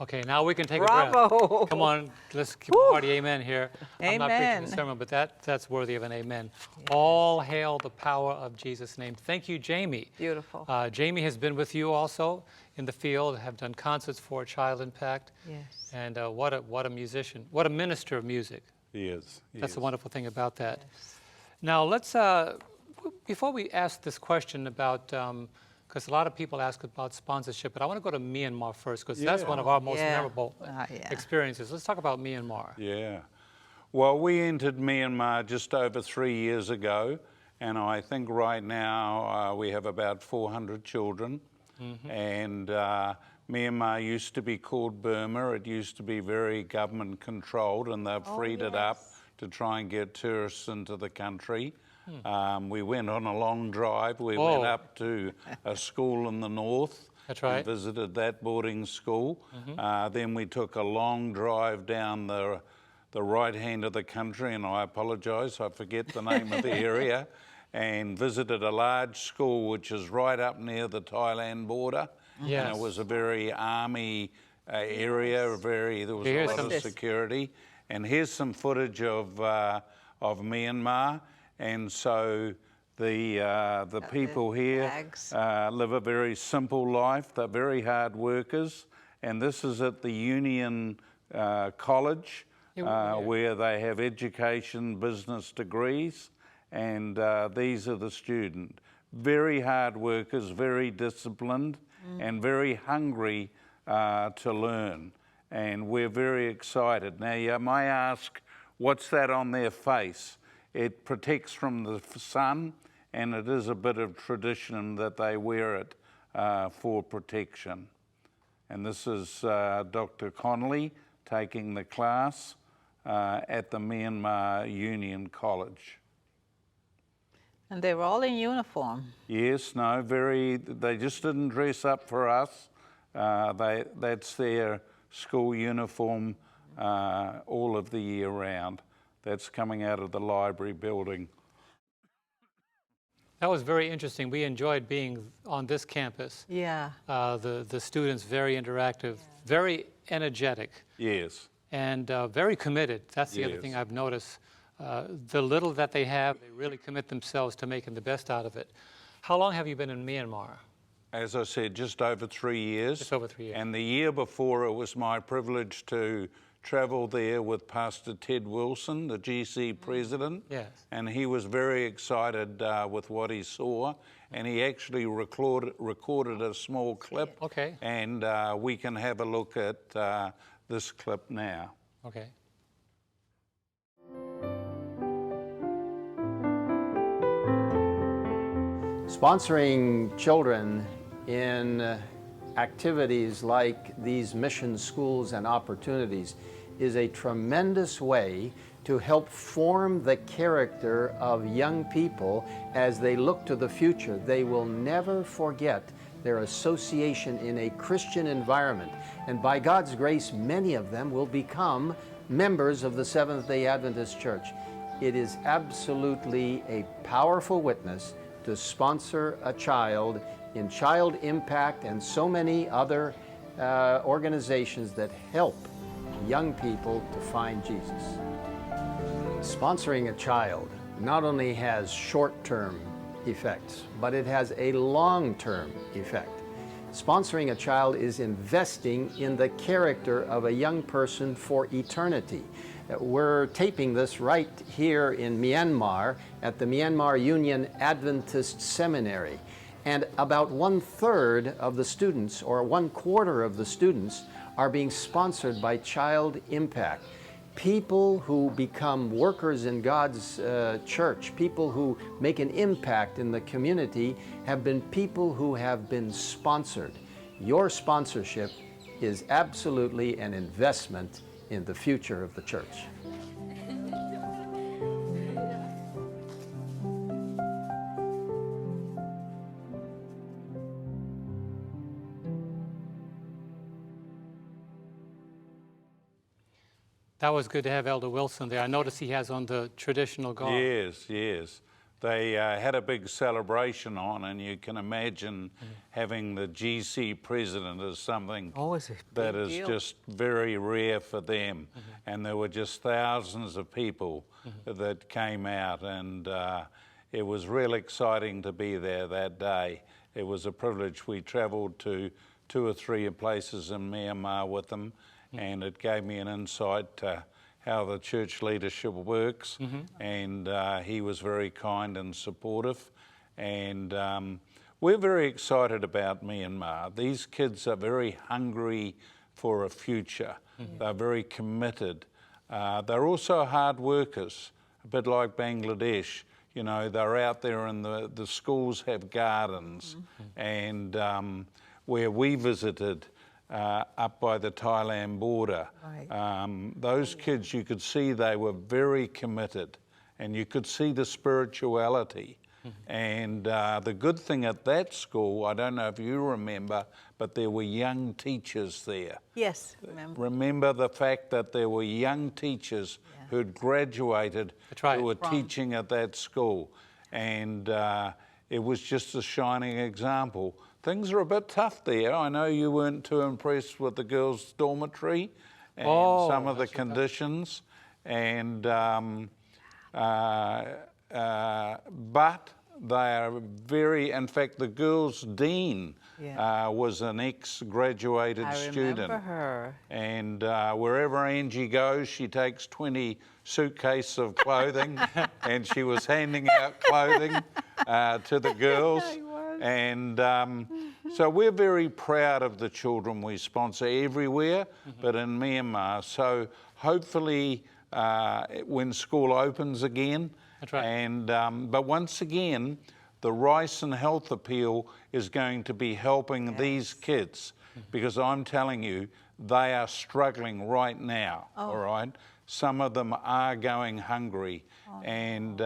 Okay, now we can take a Bravo. breath. Come on, let's keep a hearty amen here. I'm not preaching a Amen. sermon, but that's worthy of an amen. All hail the power of Jesus' name. Thank you, Jamie. Beautiful. Jamie has been with you also in the field, have done concerts for Child Impact. Yes. And what a musician, what a minister of music. He is. That's the wonderful thing about that. Now let's, before we ask this question about, because a lot of people ask about sponsorship, but I want to go to Myanmar first, because that's one of our most memorable experiences. Let's talk about Myanmar. Yeah. Well, we entered Myanmar just over 3 years ago, and I think right now we have about 400 children. And Myanmar used to be called Burma. It used to be very government controlled, and they've freed it up to try and get tourists into the country. We went on a long drive. We went up to a school in the north. That's right. And visited that boarding school. Then we took a long drive down the right hand of the country, and I apologise, I forget the name of the area, and visited a large school which is right up near the Thailand border. Yes. And it was a very army area, there was a lot of security. And here's some footage of Myanmar. And so the people here live a very simple life. They're very hard workers. And this is at the Union College, where they have education, business degrees. And these are the students. Very hard workers, very disciplined, and very hungry to learn. And we're very excited. Now, you may ask, what's that on their face? It protects from the sun, and it is a bit of tradition that they wear it for protection. And this is Dr. Connolly taking the class at the Myanmar Union College. And they were all in uniform. Yes, no, they just didn't dress up for us. That's their school uniform all of the year round. That's coming out of the library building. That was very interesting. We enjoyed being on this campus. Yeah. The students very interactive, very energetic. Yes. And very committed. That's the other thing I've noticed. The little that they have, they really commit themselves to making the best out of it. How long have you been in Myanmar? As I said, just over 3 years. Just over 3 years. And the year before, it was my privilege to travel there with Pastor Ted Wilson, the GC president. Yes. And he was very excited with what he saw. And he actually recorded a small clip. Okay. And we can have a look at this clip now. Okay. Sponsoring children in activities like these mission schools and opportunities is a tremendous way to help form the character of young people as they look to the future. They will never forget their association in a Christian environment. And by God's grace, many of them will become members of the Seventh-day Adventist Church. It is absolutely a powerful witness to sponsor a child in Child Impact and so many other organizations that help young people to find Jesus. Sponsoring a child not only has short-term effects, but it has a long-term effect. Sponsoring a child is investing in the character of a young person for eternity. We're taping this right here in Myanmar at the Myanmar Union Adventist Seminary. And about 1/3 of the students, or 1/4 of the students, are being sponsored by Child Impact. People who become workers in God's church, people who make an impact in the community, have been people who have been sponsored. Your sponsorship is absolutely an investment in the future of the church. That was good to have Elder Wilson there. I noticed he has on the traditional garb. Yes, yes. They had a big celebration on, and you can imagine having the GC president as something that is just very rare for them. And there were just thousands of people that came out, and it was really exciting to be there that day. It was a privilege. We traveled to 2 or 3 places in Myanmar with them, and it gave me an insight to how the church leadership works, and he was very kind and supportive, and we're very excited about Myanmar. These kids are very hungry for a future. They're very committed. They're also hard workers, a bit like Bangladesh. You know, they're out there, and the schools have gardens, and where we visited, up by the Thailand border. Those kids, you could see they were very committed, and you could see the spirituality. And the good thing at that school, I don't know if you remember, but there were young teachers there. Yes, remember. Remember the fact that there were young teachers who'd graduated who were teaching at that school. And it was just a shining example. Things are a bit tough there. I know you weren't too impressed with the girls' dormitory and some of the conditions. And but they are very, in fact, the girls' dean was an ex-graduated student. I remember her. And wherever Angie goes, she takes 20 suitcases of clothing, and she was handing out clothing to the girls. And so we're very proud of the children we sponsor everywhere, but in Myanmar. So hopefully when school opens again, and but once again, the Rice and Health Appeal is going to be helping these kids, because I'm telling you, they are struggling right now, all right? Some of them are going hungry. And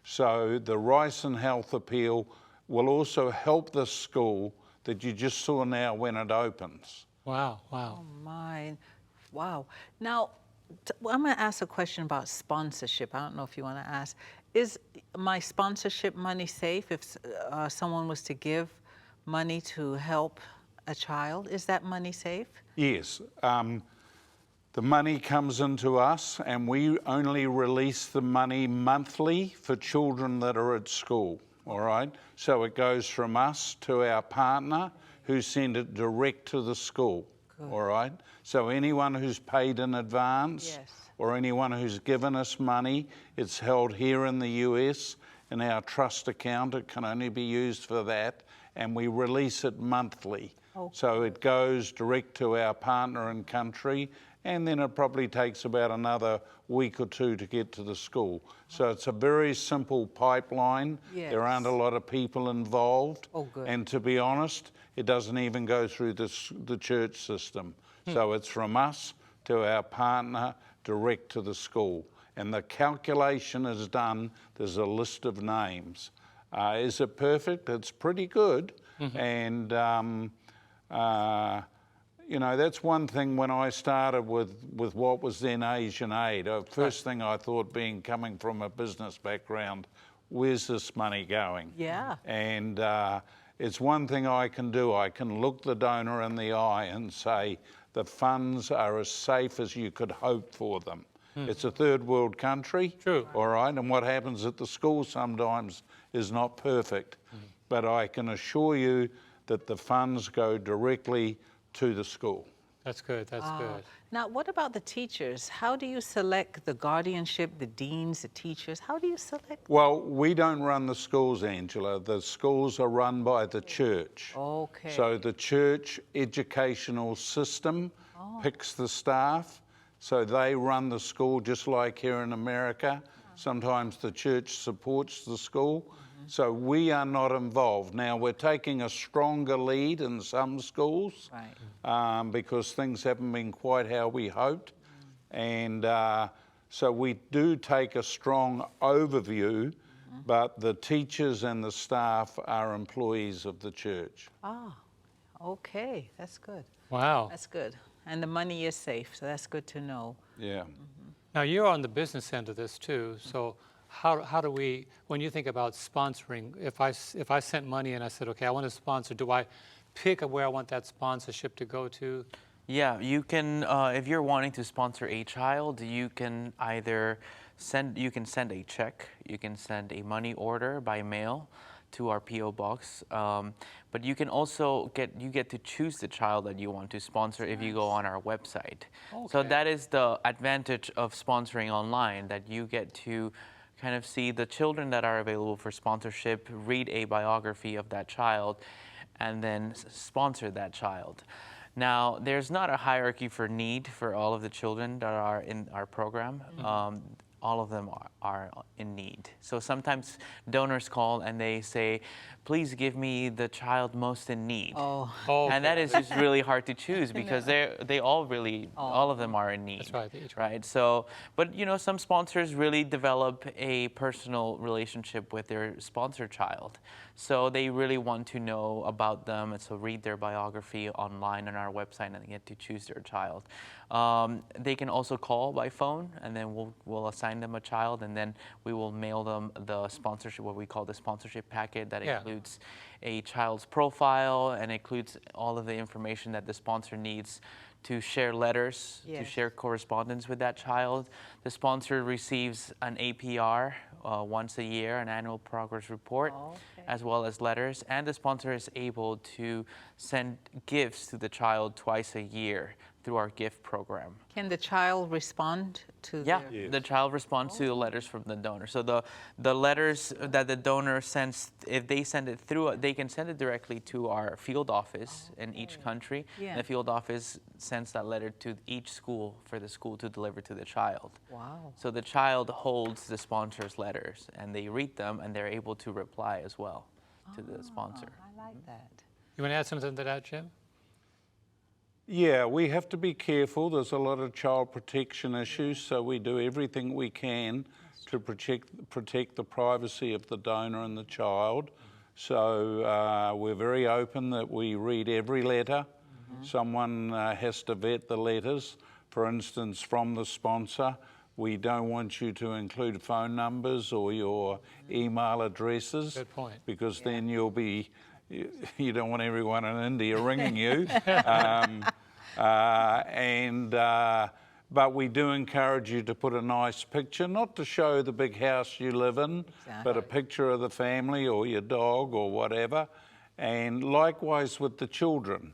so the Rice and Health Appeal will also help the school that you just saw now when it opens. Wow, wow. Oh, my. Wow. Now, I'm going to ask a question about sponsorship. I don't know if you want to ask. Is my sponsorship money safe if someone was to give money to help a child? Is that money safe? Yes. The money comes into us, and we only release the money monthly for children that are at school, all right? So it goes from us to our partner, who send it direct to the school, all right? So anyone who's paid in advance or anyone who's given us money, it's held here in the US in our trust account. It can only be used for that, and we release it monthly. So it goes direct to our partner in country, and then it probably takes about another week or two to get to the school. So it's a very simple pipeline. There aren't a lot of people involved. And to be honest, it doesn't even go through the church system. So it's from us to our partner, direct to the school. And the calculation is done. There's a list of names. Is it perfect? It's pretty good. And you know, that's one thing when I started with what was then Asian Aid. First thing I thought, coming from a business background, where's this money going? And it's one thing I can do. I can look the donor in the eye and say, the funds are as safe as you could hope for them. It's a third world country, all right, and what happens at the school sometimes is not perfect. But I can assure you that the funds go directly to the school. That's good, that's good. Now, what about the teachers? How do you select the guardianship, the deans, the teachers? How do you select? Well, we don't run the schools, Angela. The schools are run by the church. So the church educational system picks the staff. So they run the school just like here in America. Sometimes the church supports the school. So we are not involved. Now, we're taking a stronger lead in some schools because things haven't been quite how we hoped. And so we do take a strong overview, but the teachers and the staff are employees of the church. Okay, that's good. Wow. That's good. And the money is safe, so that's good to know. Now, you're on the business end of this too, so how do we, when you think about sponsoring, if I sent money and I said, okay, I want to sponsor, do I pick where I want that sponsorship to go to? Yeah, you can, if you're wanting to sponsor a child, you can either send a check, you can send a money order by mail to our P.O. box, but you can also get to choose the child that you want to sponsor if you go on our website. So that is the advantage of sponsoring online, that you get to kind of see the children that are available for sponsorship, read a biography of that child, and then sponsor that child. Now, there's not a hierarchy for need for all of the children that are in our program. all of them are in need. So sometimes donors call and they say, please give me the child most in need. Oh. And that is just really hard to choose because they all really, all of them are in need. That's right. Right. So, but you know, some sponsors really develop a personal relationship with their sponsor child. So they really want to know about them, and so read their biography online on our website and get to choose their child. They can also call by phone, and then we'll assign them a child, and then we will mail them the sponsorship, what we call the sponsorship packet that includes a child's profile and includes all of the information that the sponsor needs to share letters, to share correspondence with that child. The sponsor receives an APR once a year, an annual progress report, as well as letters, and the sponsor is able to send gifts to the child twice a year through our gift program. Can the child respond to their... The child responds to the letters from the donor. So the letters that the donor sends, if they send it through, they can send it directly to our field office in each country. And the field office sends that letter to each school for the school to deliver to the child. Wow. So the child holds the sponsor's letters and they read them and they're able to reply as well to the sponsor. I like that. You want to add something to that, Jim? Yeah, we have to be careful. There's a lot of child protection issues, so we do everything we can to protect the privacy of the donor and the child. So we're very open that we read every letter. Someone has to vet the letters. For instance, from the sponsor, we don't want you to include phone numbers or your email addresses. Good point. Because then you'll be, you don't want everyone in India ringing you. But we do encourage you to put a nice picture, not to show the big house you live in, but a picture of the family or your dog or whatever. And likewise with the children.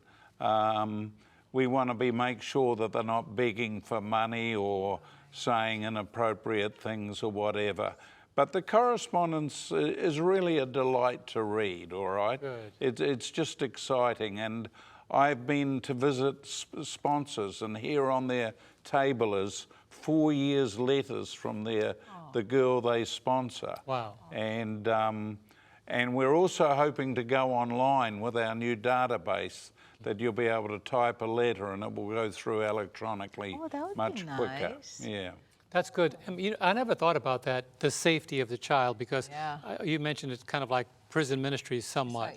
We want to make sure that they're not begging for money or saying inappropriate things or whatever. But the correspondence is really a delight to read, all right? It's just exciting. And I've been to visit sponsors, and here on their table is 4 years' letters from the girl they sponsor. Wow. And we're also hoping to go online with our new database that you'll be able to type a letter and it will go through electronically much quicker. Yeah. That's good. I mean, I never thought about that, the safety of the child, because you mentioned it's kind of like prison ministry somewhat.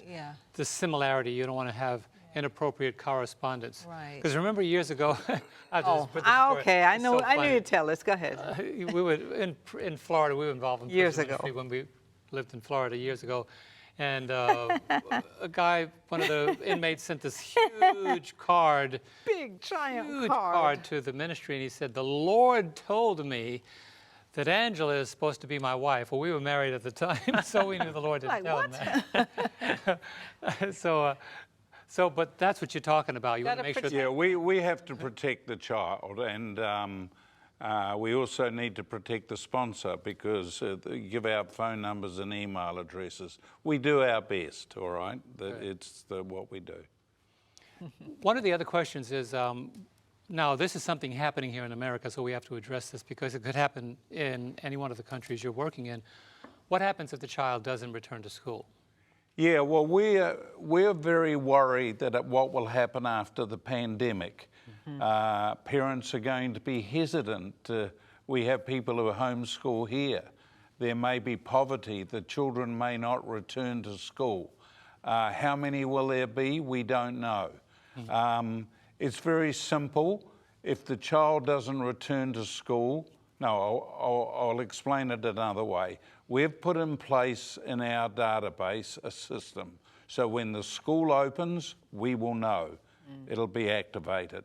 The similarity, you don't want to have inappropriate correspondence. Because remember years ago, I know. I knew you'd tell us. Go ahead. We were in Florida. We were involved in prison ministry when we lived in Florida years ago. And a guy, one of the inmates, sent this huge card, big giant huge card to the ministry, and he said, "The Lord told me that Angela is supposed to be my wife." Well, we were married at the time, so we knew the Lord didn't tell him that. But that's what you're talking about. You want to make sure. Yeah, we have to protect the child, and we also need to protect the sponsor because they give out phone numbers and email addresses. We do our best, all right? It's what we do. One of the other questions is, now this is something happening here in America, so we have to address this because it could happen in any one of the countries you're working in. What happens if the child doesn't return to school? Yeah, well, we're very worried that what will happen after the pandemic. Parents are going to be hesitant. We have people who homeschool here. There may be poverty. The children may not return to school. How many will there be? We don't know. It's very simple. If the child doesn't return to school, I'll explain it another way. We've put in place in our database a system. So when the school opens, we will know. It'll be activated.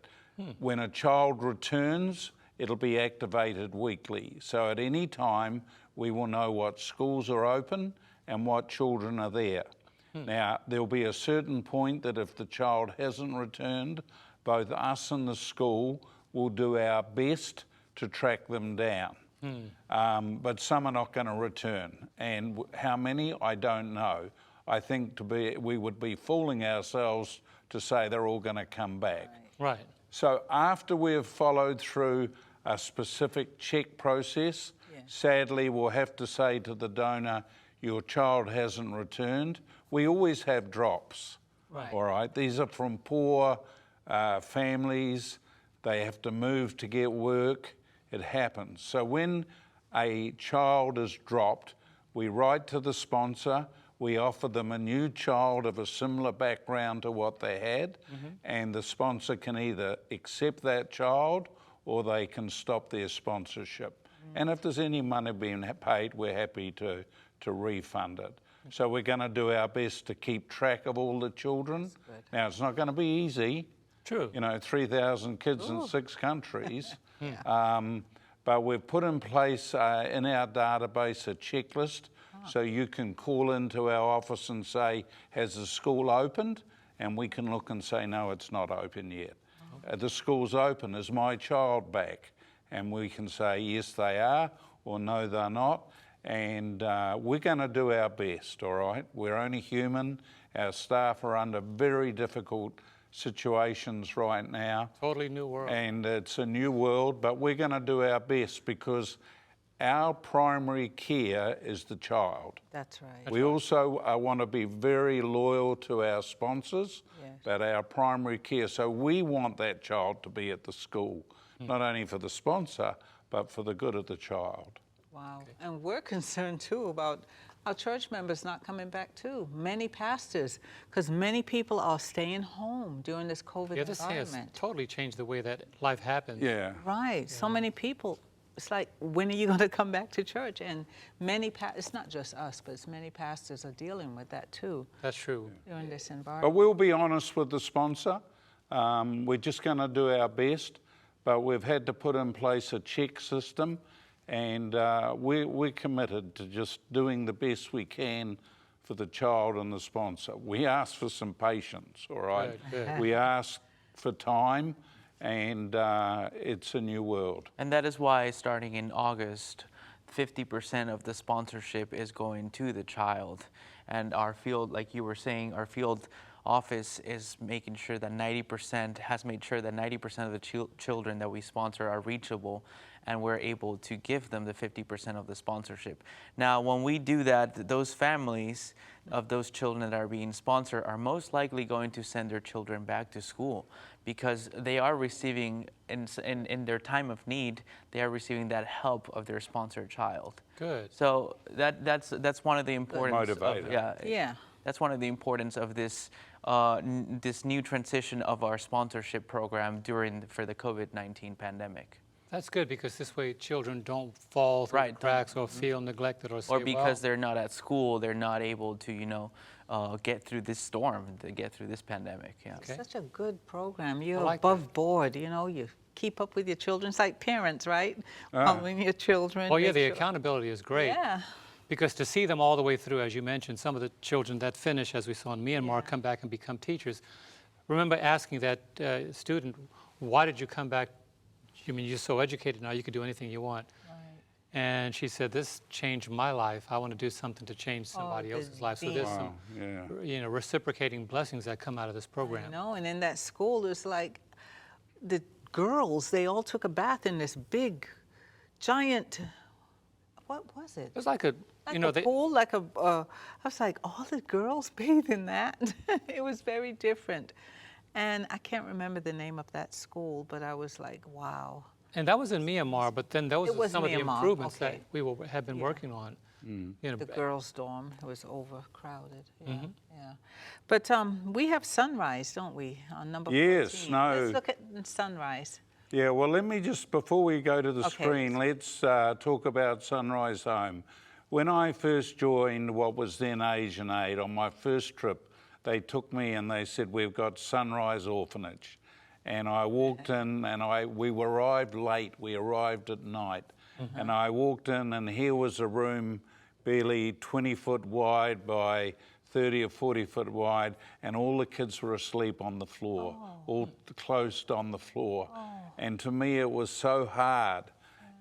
When a child returns, it'll be activated weekly. So at any time, we will know what schools are open and what children are there. Now, there'll be a certain point that if the child hasn't returned, both us and the school will do our best to track them down. But some are not going to return. And how many, I don't know. I think we would be fooling ourselves to say they're all going to come back. Right. So after we've followed through a specific check process, sadly we'll have to say to the donor, your child hasn't returned. We always have drops, all right? These are from poor families. They have to move to get work. It happens. So when a child is dropped, we write to the sponsor, we offer them a new child of a similar background to what they had, and the sponsor can either accept that child or they can stop their sponsorship. And if there's any money being paid, we're happy to refund it. So we're going to do our best to keep track of all the children. Now, it's not going to be easy. True. You know, 3,000 kids in 6 countries. But we've put in place in our database a checklist, so you can call into our office and say, has the school opened? And we can look and say, no, it's not open yet. The school's open, is my child back? And we can say, yes, they are, or no, they're not. And we're going to do our best, all right? We're only human. Our staff are under very difficult situations right now. Totally new world. And it's a new world, but we're going to do our best because our primary care is the child. That's right. We also want to be very loyal to our sponsors, but our primary care. So we want that child to be at the school, not only for the sponsor, but for the good of the child. Wow. And we're concerned too about our church members not coming back too. Many pastors, because many people are staying home during this COVID This environment. has totally changed the way that life happens. Yeah. Right. So many people. It's like, when are you going to come back to church? And many, it's not just us, but it's many pastors are dealing with that too. That's true. During this But environment. we'll be honest with the sponsor. We're just going to do our best, but we've had to put in place a check system, and we're committed to just doing the best we can for the child and the sponsor. We ask for some patience, all right? Good. We ask for time, and it's a new world. And that is why starting in August, 50% of the sponsorship is going to the child. And our field, like you were saying, our field office is making sure that 90%, has made sure that 90% of the children that we sponsor are reachable, and we're able to give them the 50% of the sponsorship. Now, when we do that, those families of those children that are being sponsored are most likely going to send their children back to school, because they are receiving, in their time of need, they are receiving that help of their sponsored child. Good. So that's one of the importance of, Motivator. that's one of the importance of this this new transition of our sponsorship program for the COVID-19 pandemic. That's good, because this way children don't fall through the cracks or feel neglected or say, or because they're not at school, they're not able to, you know, get through this storm, to get through this pandemic. Yeah. Okay. Such a good program. You're like above board, you know, you keep up with your children. It's like parents, right? Following your children. Oh yeah, make the sure- accountability is great. Yeah. Because to see them all the way through, as you mentioned, some of the children that finish, as we saw in Myanmar, come back and become teachers. Remember asking that student, why did you come back? You mean you're so educated now, you could do anything you want. Right. And she said, this changed my life. I want to do something to change somebody else's life. So there's some, you know, reciprocating blessings that come out of this program. I know, and in that school, it's like the girls, they all took a bath in this big, giant, what was it? It was like a, Like you know, a pool, like a, I was like, all the girls bathe in that? It was very different. And I can't remember the name of that school, but I was like, wow. and that was in Myanmar, but then those It are was some of the Myanmar, improvements okay. that we have been working on. You know, The girls' dorm, it was overcrowded. Yeah, yeah. But we have Sunrise, don't we, on number 14? Yes, no. Let's look at Sunrise. Yeah, well, let me just, before we go to the Okay. screen, let's talk about Sunrise Home. When I first joined what was then Asian Aid, on my first trip, they took me and they said, we've got Sunrise Orphanage. And I walked in, and we arrived late. We arrived at night. And I walked in, and here was a room barely 20 foot wide by 30 or 40 foot wide, and all the kids were asleep on the floor, all closed on the floor. And to me, it was so hard.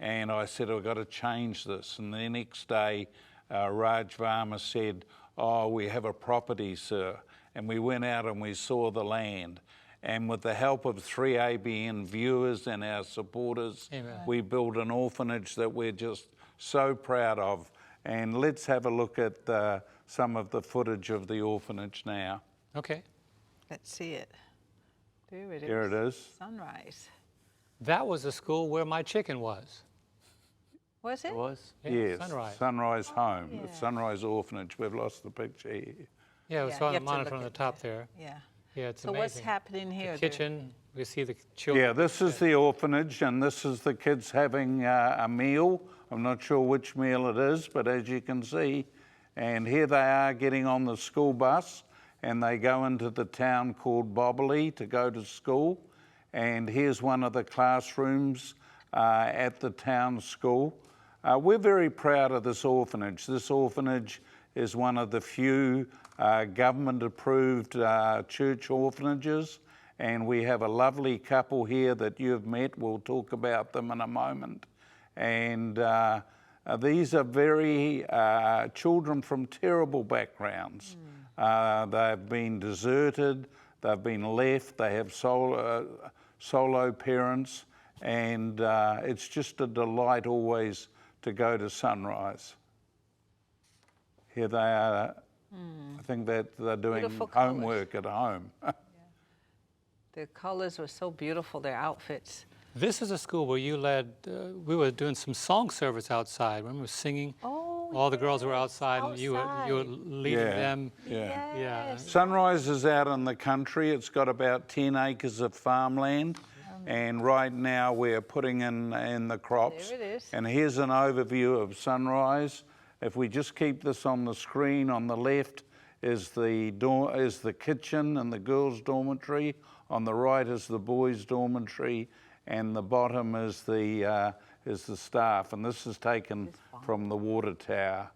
And I said, I've got to change this. And the next day, Raj Varma said, oh, we have a property, sir. And we went out and we saw the land. And with the help of 3ABN viewers and our supporters, we built an orphanage that we're just so proud of. And let's have a look at some of the footage of the orphanage now. Okay. Let's see it. There it is. Here it is. Sunrise. That was the school where my chicken was. Was it? It was. Yeah, Yes, Sunrise. Sunrise Home, yeah. the Sunrise Orphanage. We've lost the picture here. Yeah, it was Yeah, on you the have to monitor look on the at top there. Yeah. Yeah, it's So amazing. what's happening here? The kitchen, we see the children. Yeah, this is the orphanage, and this is the kids having a meal. I'm not sure which meal it is, but as you can see, and here they are getting on the school bus, and they go into the town called Bobbley to go to school. And here's one of the classrooms at the town school. We're very proud of this orphanage. This orphanage is one of the few government-approved church orphanages, and we have a lovely couple here that you've met. We'll talk about them in a moment. And these are very children from terrible backgrounds. They've been deserted, they've been left, they have solo parents, and it's just a delight always to go to Sunrise. Here they are. I think that they're doing Beautiful homework at home. Their colors were so beautiful, their outfits. This is a school where you led, we were doing some song service outside. Remember singing? Oh, All the girls were outside, and you were leading Yeah. them. Yeah. Yeah. Sunrise is out in the country. It's got about 10 acres of farmland. And right now we're putting in the crops. There it is. And here's an overview of Sunrise. If we just keep this on the screen, on the left is the kitchen and the girls' dormitory. On the right is the boys' dormitory, and the bottom is the staff. And this is taken from the water tower.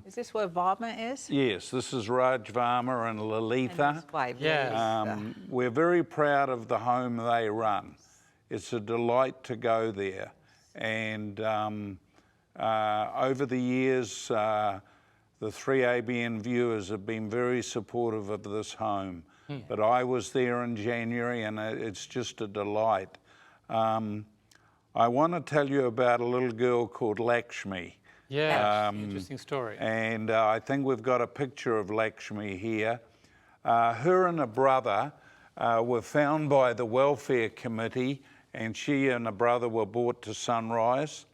Is this where Varma is? Yes, this is Raj Varma and Lalitha. And his wife, Yes. Lisa. We're very proud of the home they run. It's a delight to go there. And over the years, the 3ABN viewers have been very supportive of this home. But I was there in January, and it's just a delight. I want to tell you about a little girl called Lakshmi. Yeah, interesting story. And I think we've got a picture of Lakshmi here. Her and a brother were found by the welfare committee, and she and a brother were brought to Sunrise,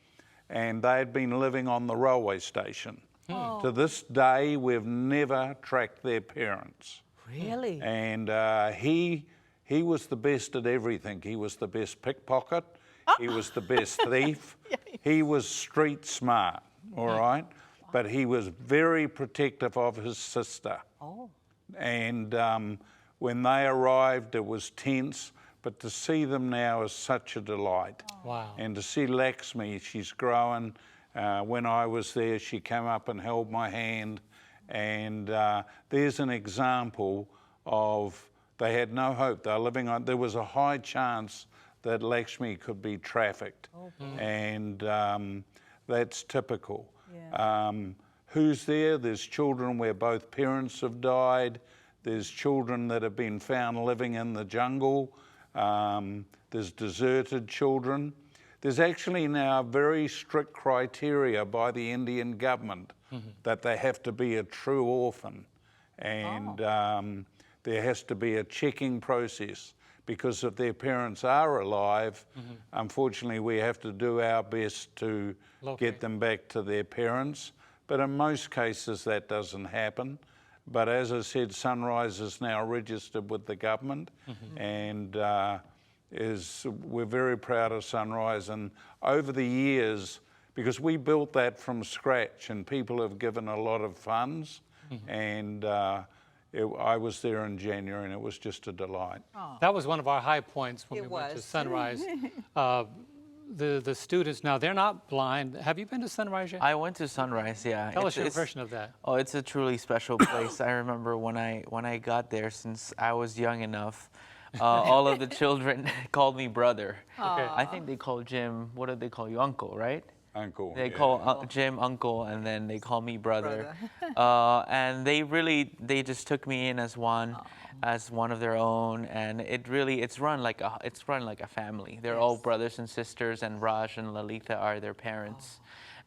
and they had been living on the railway station. To this day, we've never tracked their parents. Really? And he was the best at everything. He was the best pickpocket. He was the best thief. He was street smart, all right? But he was very protective of his sister. Oh. And when they arrived, it was tense, but to see them now is such a delight. Wow. And to see Lakshmi, she's growing. When I was there, she came up and held my hand. And there's an example of, they had no hope. They were living on, there was a high chance that Lakshmi could be trafficked. And that's typical. Yeah. Who's there? There's children where both parents have died. There's children that have been found living in the jungle. There's deserted children. There's actually now very strict criteria by the Indian government that they have to be a true orphan. And there has to be a checking process, because if their parents are alive, unfortunately we have to do our best to get them back to their parents. But in most cases that doesn't happen. But as I said, Sunrise is now registered with the government, and we're very proud of Sunrise. And over the years, because we built that from scratch and people have given a lot of funds, and I was there in January and it was just a delight. That was one of our high points when It we went to was. Sunrise. The students, now they're not blind. Have you been to Sunrise yet? I went to Sunrise, yeah. Tell us your impression of that. Oh, it's a truly special place. I remember when I got there, since I was young enough, all of the children called me brother. Okay. I think they call Jim, what did they call you, uncle, right? Uncle. They yeah. call Jim uncle, and then they call me brother. And they just took me in as one of their own, and it's run like a family. They're all brothers and sisters, and Raj and Lalitha are their parents.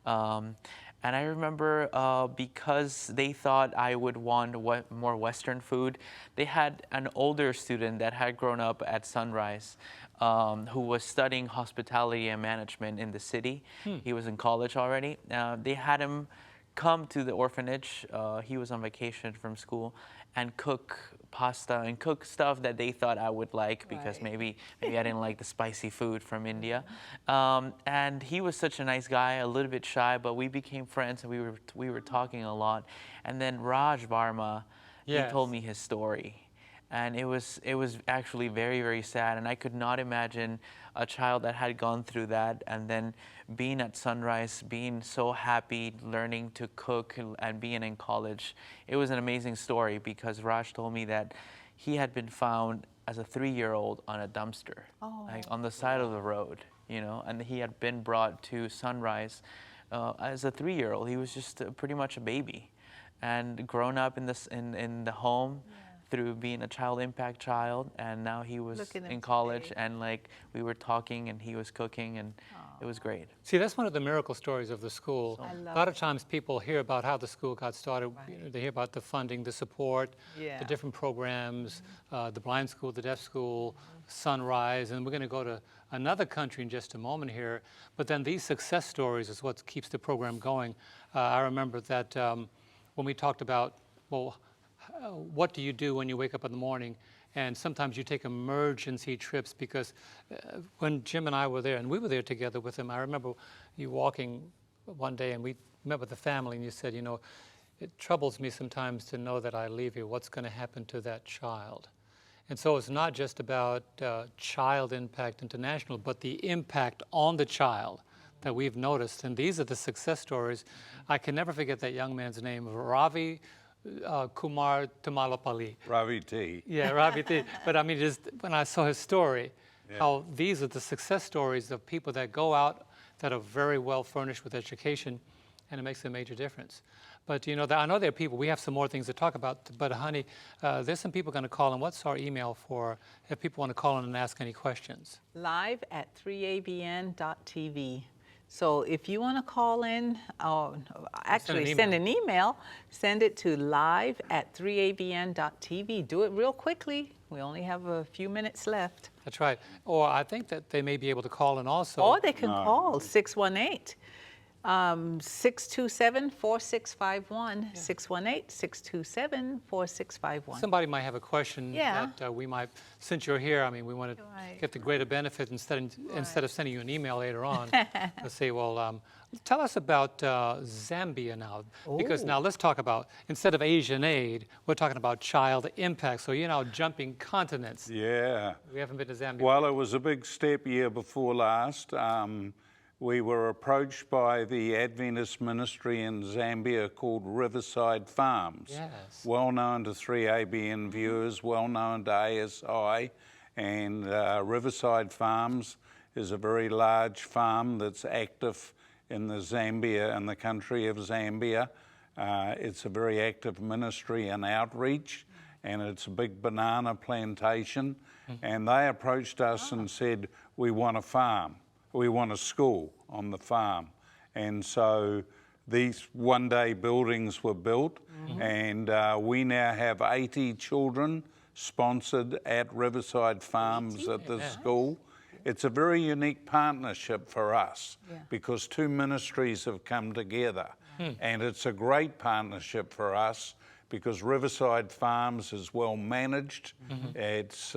And I remember because they thought I would want more Western food, they had an older student that had grown up at Sunrise who was studying hospitality and management in the city. He was in college already. They had him come to the orphanage. He was on vacation from school, and cook pasta and cook stuff that they thought I would like because maybe I didn't like the spicy food from India. And he was such a nice guy, a little bit shy, but we became friends and we were talking a lot. And then Raj Varma, he told me his story. And it was actually very, very sad. And I could not imagine a child that had gone through that and then being at Sunrise, being so happy, learning to cook and being in college. It was an amazing story because Raj told me that he had been found as a 3-year-old on a dumpster, like on the side of the road, you know, and he had been brought to Sunrise as a 3-year-old. He was just pretty much a baby and grown up in the home. Through being a child impact child, and now he was in college, and like we were talking and he was cooking, and it was great. See, that's one of the miracle stories of the school. A lot of times people hear about how the school got started. You know, they hear about the funding, the support, the different programs, the blind school, the deaf school, Sunrise, and we're going to go to another country in just a moment here. But then these success stories is what keeps the program going. I remember that when we talked about, well, what do you do when you wake up in the morning? And sometimes you take emergency trips because when Jim and I were there, and we were there together with him, I remember you walking one day and we met with the family and you said, you know, it troubles me sometimes to know that I leave here. What's going to happen to that child? And so it's not just about Child Impact International, but the impact on the child that we've noticed. And these are the success stories. I can never forget that young man's name, Ravi Kumar Tamalapalli. Ravi T. Yeah, Ravi T. But I mean, just when I saw his story, how these are the success stories of people that go out that are very well furnished with education, and it makes a major difference. But you know, I know there are people, we have some more things to talk about, but honey, there's some people going to call in. What's our email for if people want to call in and ask any questions? live@3abn.tv. So if you want to call in, actually send an email, send it to live@3abn.tv. Do it real quickly. We only have a few minutes left. That's right. Or I think that they may be able to call in also. Or they can call 618. 627-4651, 618-627-4651. Somebody might have a question that we might, since you're here, I mean, we want to get the greater benefit instead of sending you an email later on. Let's say, well, tell us about Zambia now, because now let's talk about, instead of Asian aid, we're talking about child impact. So you're now jumping continents. Yeah. We haven't been to Zambia. Well, it was a big step year before last. We were approached by the Adventist ministry in Zambia called Riverside Farms. Yes. Well known to 3ABN viewers, well known to ASI. And Riverside Farms is a very large farm that's active in the country of Zambia. It's a very active ministry and outreach, and it's a big banana plantation. And they approached us and said, we want a farm. We want a school on the farm. And so these one-day buildings were built, and we now have 80 children sponsored at Riverside Farms at this school. It's a very unique partnership for us because two ministries have come together. And it's a great partnership for us because Riverside Farms is well managed. It's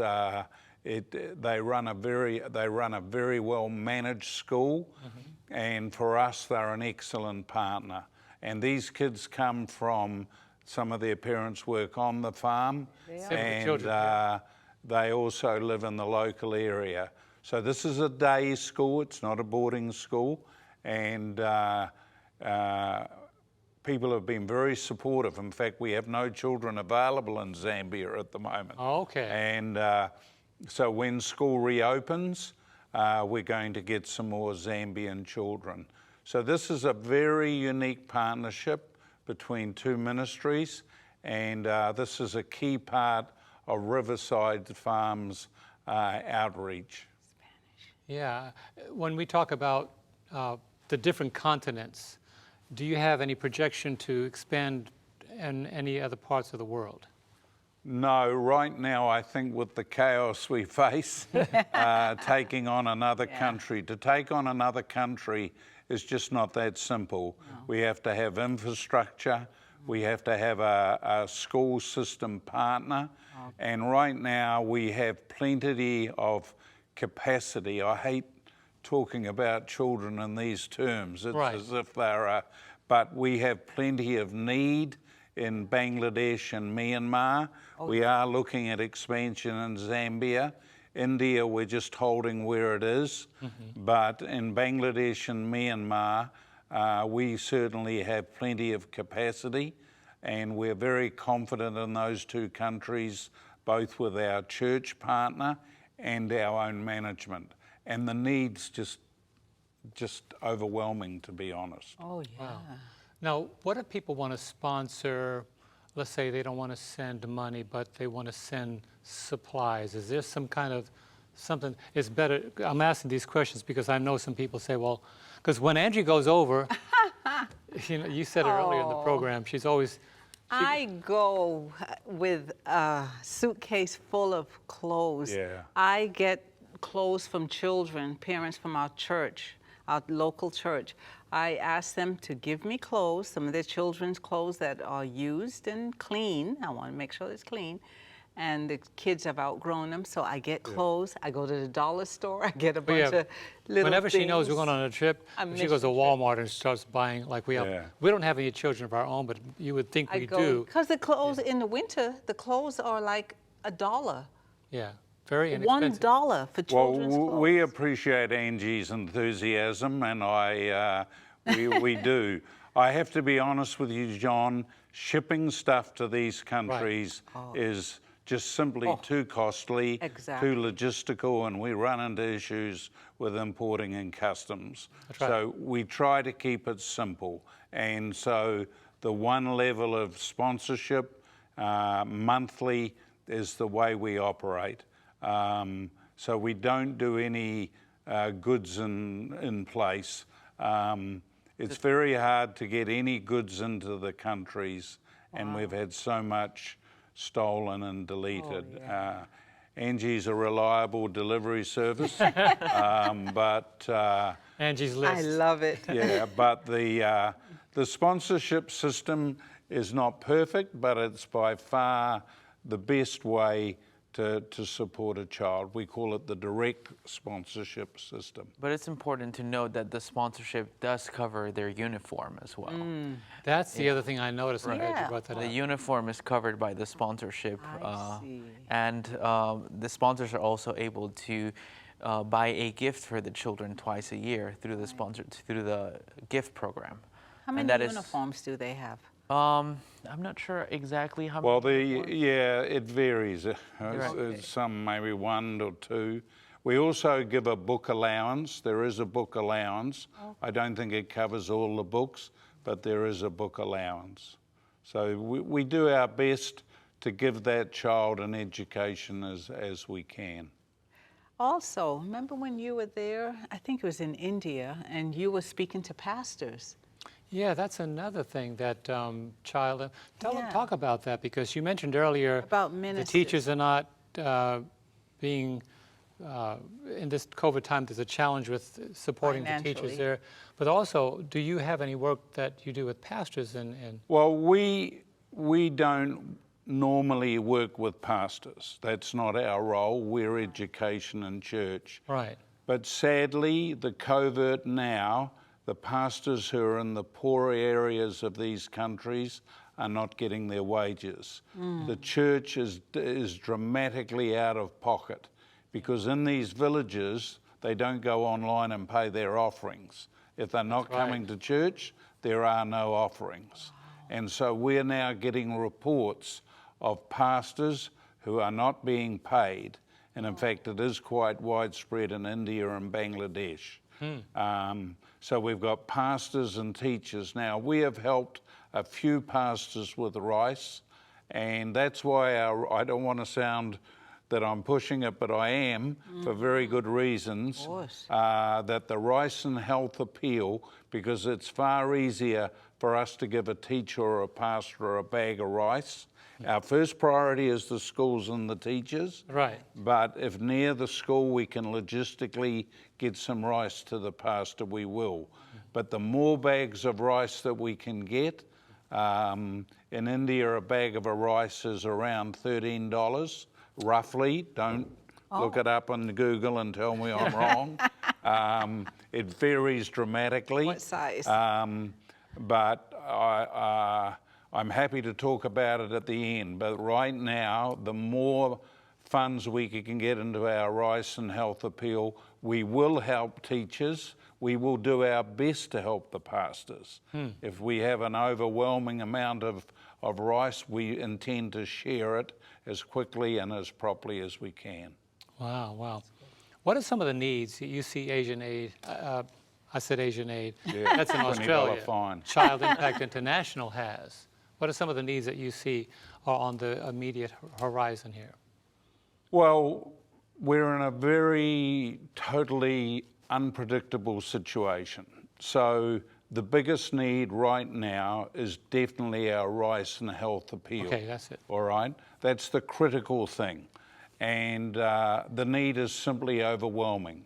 they run a very well managed school, and for us they're an excellent partner. And these kids come from, some of their parents work on the farm, and they also live in the local area. So this is a day school, it's not a boarding school, and people have been very supportive. In fact, we have no children available in Zambia at the moment. And so when school reopens, we're going to get some more Zambian children. So this is a very unique partnership between two ministries, and this is a key part of Riverside Farms outreach. Yeah, when we talk about the different continents, do you have any projection to expand in any other parts of the world? No, right now I think with the chaos we face, taking on another country, to take on another country is just not that simple. No. We have to have infrastructure, we have to have a school system partner, and right now we have plenty of capacity. I hate talking about children in these terms. It's as if they're but we have plenty of need in Bangladesh and Myanmar. We are looking at expansion in Zambia. India, we're just holding where it is. But in Bangladesh and Myanmar, we certainly have plenty of capacity, and we're very confident in those two countries, both with our church partner and our own management. And the need's just overwhelming, to be honest. Oh, yeah. Wow. Now, what if people want to sponsor, let's say they don't want to send money, but they want to send supplies? Is there some kind of something, it's better, I'm asking these questions because I know some people say, well, because when Angie goes over, you know, you said it earlier in the program, she's always... I go with a suitcase full of clothes. Yeah. I get clothes from children, parents from our church, our local church. I ask them to give me clothes, some of their children's clothes that are used and clean. I want to make sure it's clean. And the kids have outgrown them, so I get clothes. I go to the dollar store, I get a bunch of little Whenever things. she knows we're going on a trip, she goes to Walmart and starts buying, like we have. We don't have any children of our own, but you would think we do. Because the clothes in the winter, the clothes are like $1. Yeah, very inexpensive. $1 for children's clothes. We appreciate Angie's enthusiasm, and we do. I have to be honest with you, John, shipping stuff to these countries is just simply too costly, too logistical, and we run into issues with importing and customs. So we try to keep it simple. And so the one level of sponsorship monthly is the way we operate. So we don't do any goods in place. It's very hard to get any goods into the countries, and we've had so much stolen and deleted. Angie's a reliable delivery service, but Angie's List. I love it. yeah, but the sponsorship system is not perfect, but it's by far the best way to support a child. We call it the direct sponsorship system. But it's important to note that the sponsorship does cover their uniform as well. That's the other thing I noticed. I'm glad you brought that The up. uniform is covered by the sponsorship. I see. And the sponsors are also able to buy a gift for the children twice a year through the gift program. How many uniforms do they have? I'm not sure exactly how Well, many. it varies. It's some maybe 1 or 2. We also give a book allowance. There is a book allowance. I don't think it covers all the books, but there is a book allowance. So we do our best to give that child an education as we can. Also, remember when you were there, I think it was in India, and you were speaking to pastors. Yeah, that's another thing that talk about that, because you mentioned earlier about the ministers. teachers are not being, in this COVID time, there's a challenge with supporting the teachers there. But also, do you have any work that you do with pastors? Well, we don't normally work with pastors. That's not our role. We're education and church. Right. But sadly, the covert now, the pastors who are in the poorer areas of these countries are not getting their wages. The church is dramatically out of pocket, because in these villages, they don't go online and pay their offerings. If they're not coming to church, there are no offerings. And so we're now getting reports of pastors who are not being paid. And in fact, it is quite widespread in India and Bangladesh. So we've got pastors and teachers. Now, we have helped a few pastors with rice, and that's why I don't want to sound that I'm pushing it, but I am for very good reasons, that the rice and health appeal, because it's far easier for us to give a teacher or a pastor a bag of rice. Our first priority is the schools and the teachers. Right. But if near the school we can logistically get some rice to the pastor, we will. But the more bags of rice that we can get, in India a bag of a rice is around $13, roughly. Don't look it up on Google and tell me I'm wrong. It varies dramatically. What size? But I'm happy to talk about it at the end. But right now, the more funds we can get into our rice and health appeal, we will help teachers. We will do our best to help the pastors. If we have an overwhelming amount of rice, we intend to share it as quickly and as properly as we can. Wow, wow. What are some of the needs that you see Asian Aid, I said Asian Aid, Yeah, that's in Australia, fine. Child Impact International has? What are some of the needs that you see are on the immediate horizon here? Well, we're in a very totally unpredictable situation. So the biggest need right now is definitely our rice and health appeal. Okay, that's it. All right? That's the critical thing. And the need is simply overwhelming.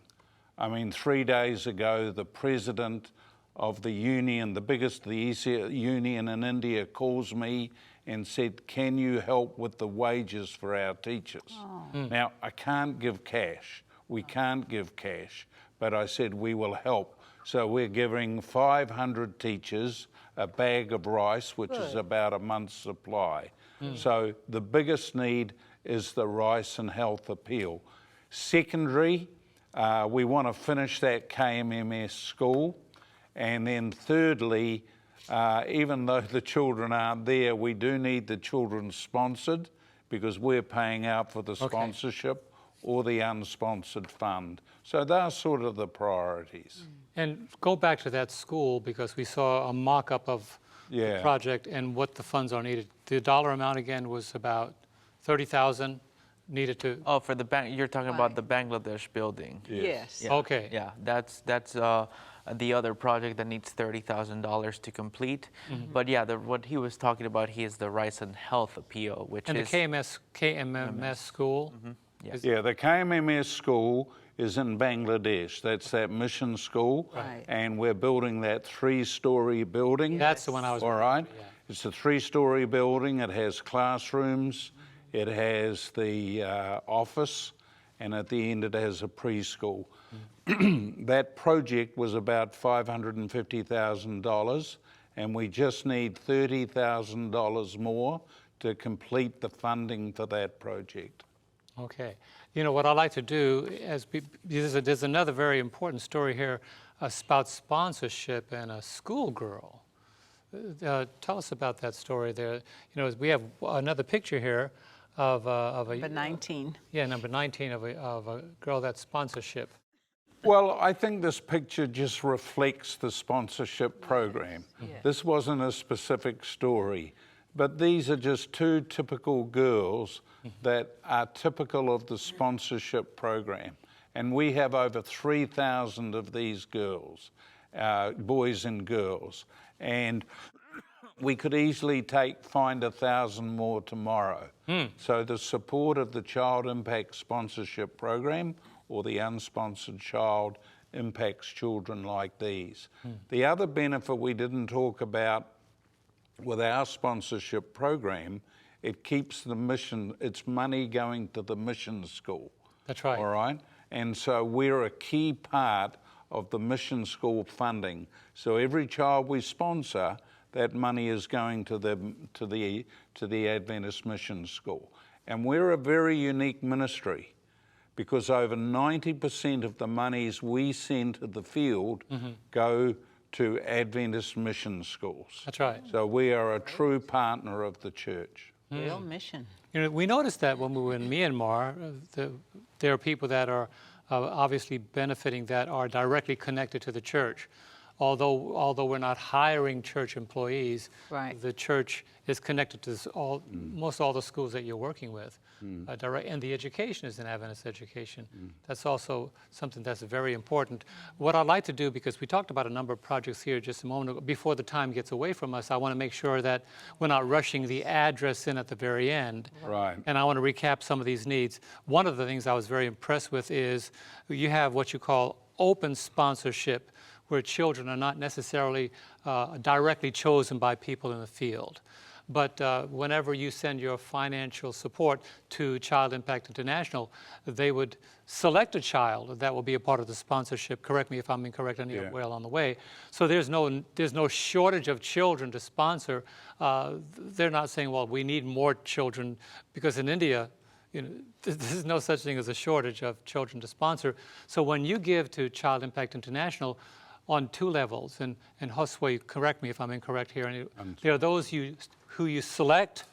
I mean, 3 days ago, the president of the union, the biggest union in India, calls me and said, can you help with the wages for our teachers? Now, I can't give cash. We can't give cash. But I said, we will help. So we're giving 500 teachers a bag of rice, which is about a month's supply. So the biggest need is the rice and health appeal. Secondary, we want to finish that KMMS school. And then thirdly, even though the children aren't there, we do need the children sponsored because we're paying out for the sponsorship or the unsponsored fund. So they're sort of the priorities. And go back to that school because we saw a mock-up of the project and what the funds are needed. The dollar amount again was about $30,000 needed to... Oh, for the you're talking about the Bangladesh building. Yes. Yeah. Okay. Yeah, that's the other project that needs $30,000 to complete. But yeah, what he was talking about here is the rice and health appeal, which and is... And the KMMS school? Yes. Yeah, the KMMS school is in Bangladesh. That's that mission school. Right. And we're building that 3-story building. That's the one I was... All right. Yeah. It's a 3-story building. It has classrooms. It has the office. And at the end, it has a preschool. That project was about $550,000. And we just need $30,000 more to complete the funding for that project. Okay. You know, what I'd like to do is, there's another very important story here about sponsorship and a schoolgirl. Tell us about that story there. You know, we have another picture here of a... Number 19. Yeah, number 19 of a girl that's sponsorship. Well, I think this picture just reflects the sponsorship program. Yes. This wasn't a specific story, but these are just 2 typical girls that are typical of the sponsorship program. And we have over 3,000 of these girls, boys and girls. And we could easily find 1,000 more tomorrow. So the support of the Child Impact Sponsorship Program or the unsponsored child impacts children like these. The other benefit we didn't talk about with our sponsorship program, it keeps the mission, it's money going to the mission school. That's right. All right? And so we're a key part of the mission school funding. So every child we sponsor, that money is going to the Adventist Mission School. And we're a very unique ministry because over 90% of the monies we send to the field go to Adventist mission schools. That's right. So we are a true partner of the church. Real mission. You know, we noticed that when we were in Myanmar, there are people that are obviously benefiting that are directly connected to the church. although we're not hiring church employees, Right. the church is connected to most all the schools that you're working with. And the education is an Adventist education. That's also something that's very important. What I'd like to do, because we talked about a number of projects here just a moment ago, before the time gets away from us, I want to make sure that we're not rushing the address in at the very end. Right. And I want to recap some of these needs. One of the things I was very impressed with is you have what you call open sponsorship, where children are not necessarily directly chosen by people in the field. But whenever you send your financial support to Child Impact International, they would select a child that will be a part of the sponsorship. Correct me if I'm incorrect, anywhere well on the way. So there's no shortage of children to sponsor. They're not saying, well, we need more children, because in India, there's no such thing as a shortage of children to sponsor. So when you give to Child Impact International on two levels, and Josue, correct me if I'm incorrect here, there are those who you select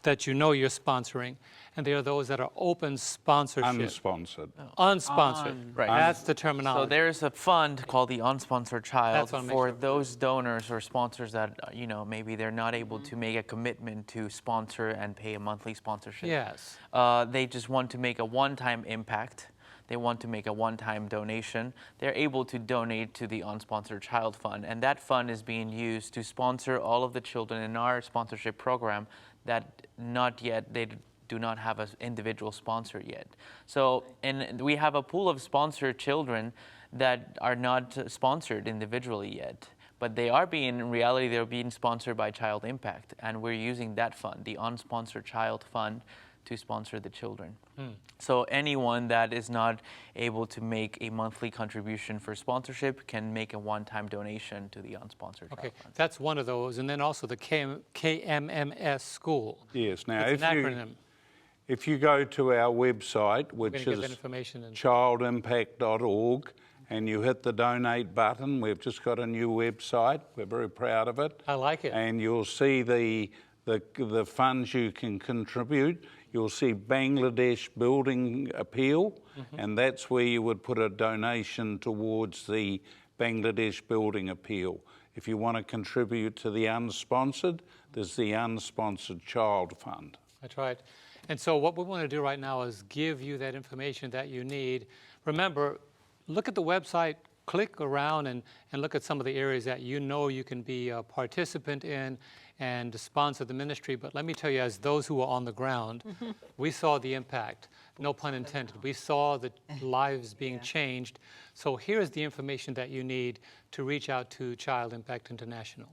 that you know you're sponsoring, and there are those that are open sponsorship. Unsponsored. Unsponsored. Right. That's the terminology. So there's a fund called the Unsponsored Child That's what I'm for making sure. those donors or sponsors that, maybe they're not able to make a commitment to sponsor and pay a monthly sponsorship. Yes. They just want to make a one-time impact. They want to make a one-time donation. They're able to donate to the Unsponsored Child Fund, and that fund is being used to sponsor all of the children in our sponsorship program that they do not have an individual sponsor yet. So, and we have a pool of sponsored children that are not sponsored individually yet, but in reality, they're being sponsored by Child Impact, and we're using that fund, the Unsponsored Child Fund, to sponsor the children. So anyone that is not able to make a monthly contribution for sponsorship can make a one-time donation to the Unsponsored Child Fund. That's one of those. And then also the KMMS school. Yes. Now, It's an acronym. if you go to our website, We're which gonna give is that information in. childimpact.org, and you hit the donate button, we've just got a new website. We're very proud of it. I like it. And you'll see the funds you can contribute. You'll see Bangladesh Building Appeal, and that's where you would put a donation towards the Bangladesh Building Appeal. If you want to contribute to the unsponsored, there's the Unsponsored Child Fund. That's right. And so what we want to do right now is give you that information that you need. Remember, look at the website, click around and look at some of the areas that you know you can be a participant in and sponsor the ministry. But let me tell you, as those who are on the ground, we saw the impact, no pun intended. We saw the lives being changed. So here's the information that you need to reach out to Child Impact International.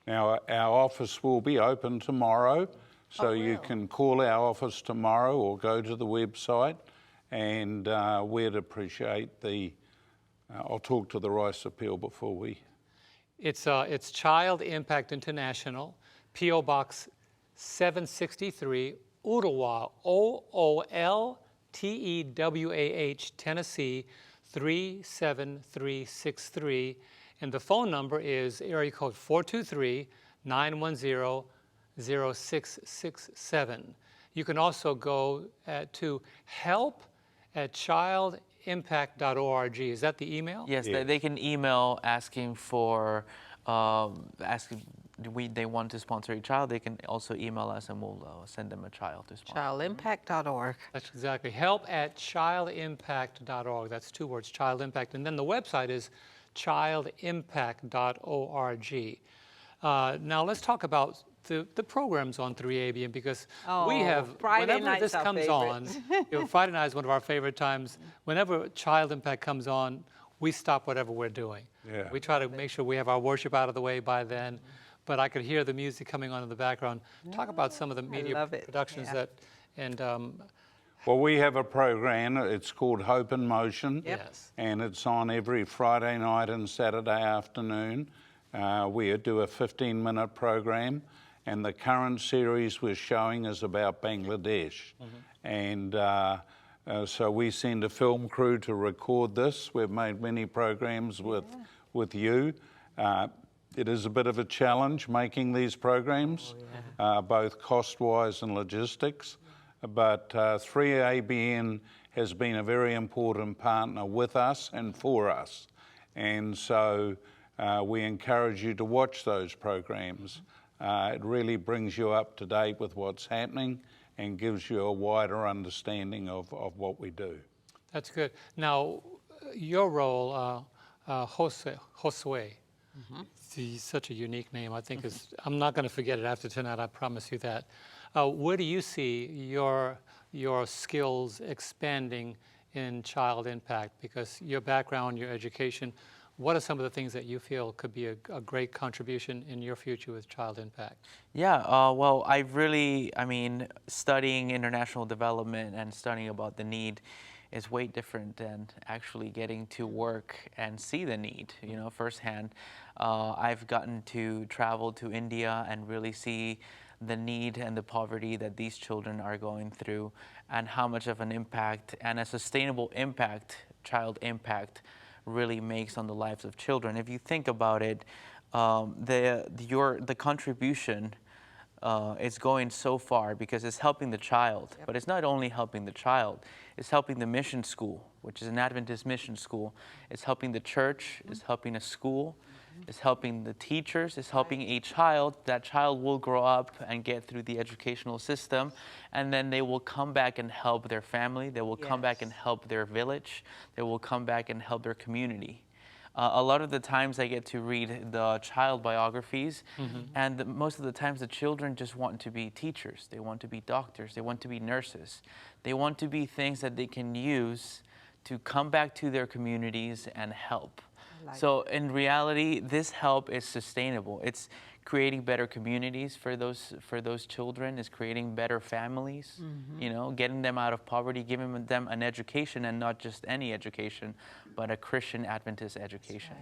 Now, our office will be open tomorrow, so you can call our office tomorrow or go to the website, and we'd appreciate I'll talk to the Rice Appeal before we... It's Child Impact International, P.O. Box 763, Ooltewah, Ooltewah, Tennessee 37363. And the phone number is area code 423-910-0667. You can also go to help@childimpact.org. Is that the email? Yes, they can email asking for, they want to sponsor a child. They can also email us and we'll send them a child to sponsor. Childimpact.org. That's exactly. Help@childimpact.org. That's two words, Child Impact. And then the website is childimpact.org. Now let's talk about the programs on 3ABN, because we have, whenever this comes on, Friday night is one of our favorite times. Whenever Child Impact comes on, we stop whatever we're doing. Yeah. We try to make sure we have our worship out of the way by then, but I could hear the music coming on in the background. Talk about some of the media productions Well, we have a program, it's called Hope in Motion, Yes. and it's on every Friday night and Saturday afternoon. We do a 15-minute program, and the current series we're showing is about Bangladesh. And so we send a film crew to record this. We've made many programs with you. It is a bit of a challenge making these programs, both cost-wise and logistics. But 3ABN has been a very important partner with us and for us. And so we encourage you to watch those programs. It really brings you up to date with what's happening and gives you a wider understanding of what we do. That's good. Now, your role, Josue, he's such a unique name. I think I'm not going to forget it after tonight. I promise you that. Where do you see your skills expanding in child impact? Because your background, your education, what are some of the things that you feel could be a great contribution in your future with child impact? Yeah, well, I mean, studying international development and studying about the need is way different than actually getting to work and see the need, you know, firsthand. I've gotten to travel to India and really see the need and the poverty that these children are going through, and how much of an impact and a sustainable impact, child impact, really makes on the lives of children. If you think about it, the contribution is going so far because it's helping the child, but it's not only helping the child, it's helping the mission school, which is an Adventist mission school. It's helping the church, it's helping a school, it's helping the teachers, it's helping a child. That child will grow up and get through the educational system, and then they will come back and help their family, they will come back and help their village, they will come back and help their community. A lot of the times I get to read the child biographies, and most of the times the children just want to be teachers, they want to be doctors, they want to be nurses. They want to be things that they can use to come back to their communities and help. So in reality, this help is sustainable. It's creating better communities for those children. It's creating better families, you know, getting them out of poverty, giving them an education, and not just any education, but a Christian Adventist education.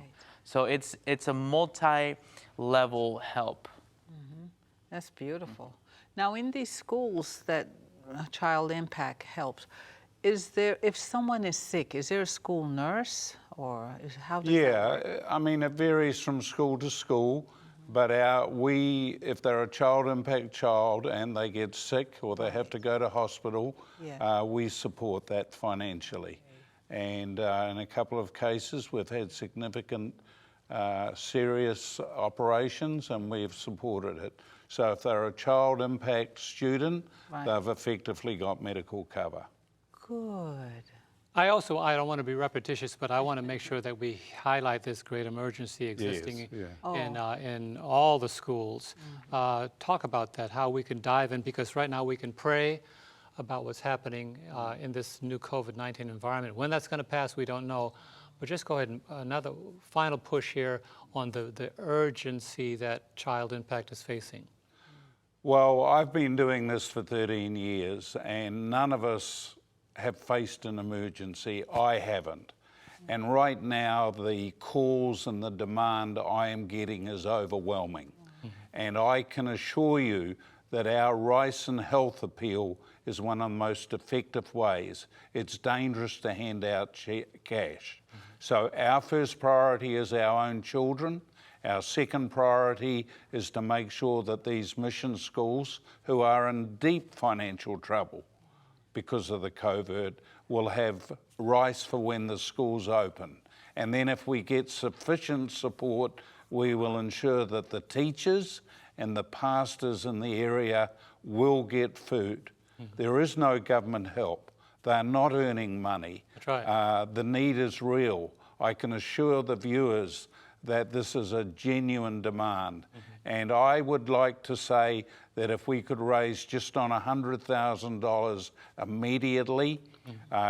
So it's a multi-level help. That's beautiful. Now, in these schools that Child Impact helps, is there, if someone is sick, is there a school nurse, or how does that work? I mean, it varies from school to school, but if they're a child impact child and they get sick or they have to go to hospital, we support that financially. And in a couple of cases, we've had significant serious operations and we've supported it. So if they're a child impact student, they've effectively got medical cover. Good. I don't want to be repetitious, but I want to make sure that we highlight this great emergency existing in all the schools. Talk about that, how we can dive in, because right now we can pray about what's happening in this new COVID-19 environment. When that's going to pass, we don't know. But just go ahead and another final push here on the urgency that child impact is facing. Well, I've been doing this for 13 years and none of us have faced an emergency. I haven't. And right now, the calls and the demand I am getting is overwhelming. And I can assure you that our rice and health appeal is one of the most effective ways. It's dangerous to hand out cash. So our first priority is our own children. Our second priority is to make sure that these mission schools, who are in deep financial trouble because of the COVID, will have rice for when the schools open. And then if we get sufficient support, we will ensure that the teachers and the pastors in the area will get food. There is no government help. They're not earning money. That's right. The need is real. I can assure the viewers that this is a genuine demand. And I would like to say that if we could raise just on $100,000 immediately,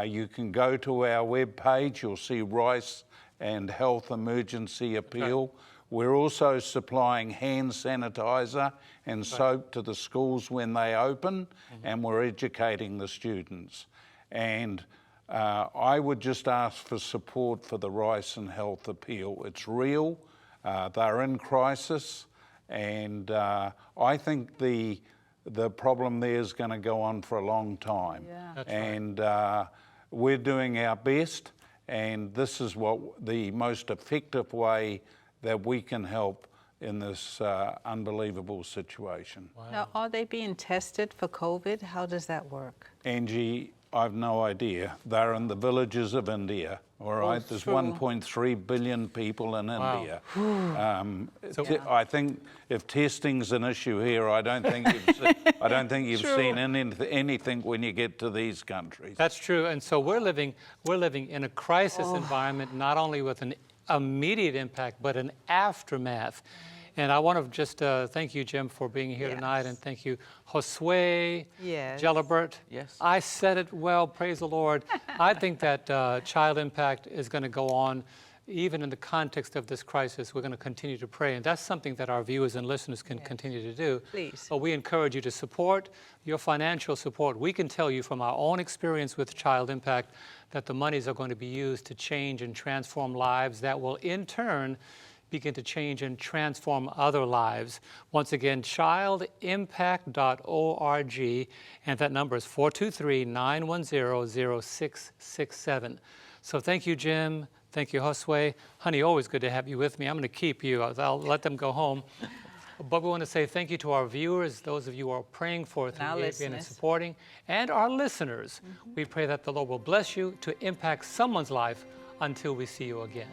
you can go to our webpage, you'll see Rice and Health Emergency Appeal. We're also supplying hand sanitizer and soap to the schools when they open, and we're educating the students. And I would just ask for support for the Rice and Health Appeal. It's real, they're in crisis, and I think the problem there is going to go on for a long time. And we're doing our best, and this is what the most effective way that we can help in this unbelievable situation. Now, are they being tested for COVID? How does that work? Angie, I've no idea. They're in the villages of India, all right? There's 1.3 billion people in India. I think if testing's an issue here, I don't think you've seen anything when you get to these countries. That's true, and so we're living in a crisis environment, not only with an immediate impact, but an aftermath. And I want to just thank you, Jim, for being here tonight, and thank you, Josue, Gelibert. Yes. I said it well, praise the Lord. I think that child impact is going to go on even in the context of this crisis. We're going to continue to pray, and that's something that our viewers and listeners can continue to do. Please. But we encourage you to support your financial support. We can tell you from our own experience with Child Impact that the monies are going to be used to change and transform lives that will in turn begin to change and transform other lives. Once again, childimpact.org, and that number is 423-910-0667. So thank you, Jim. Thank you, Josue. Honey, always good to have you with me. I'm going to keep you. I'll let them go home. But we want to say thank you to our viewers, those of you who are praying for through ABN and supporting, and our listeners. We pray that the Lord will bless you to impact someone's life until we see you again.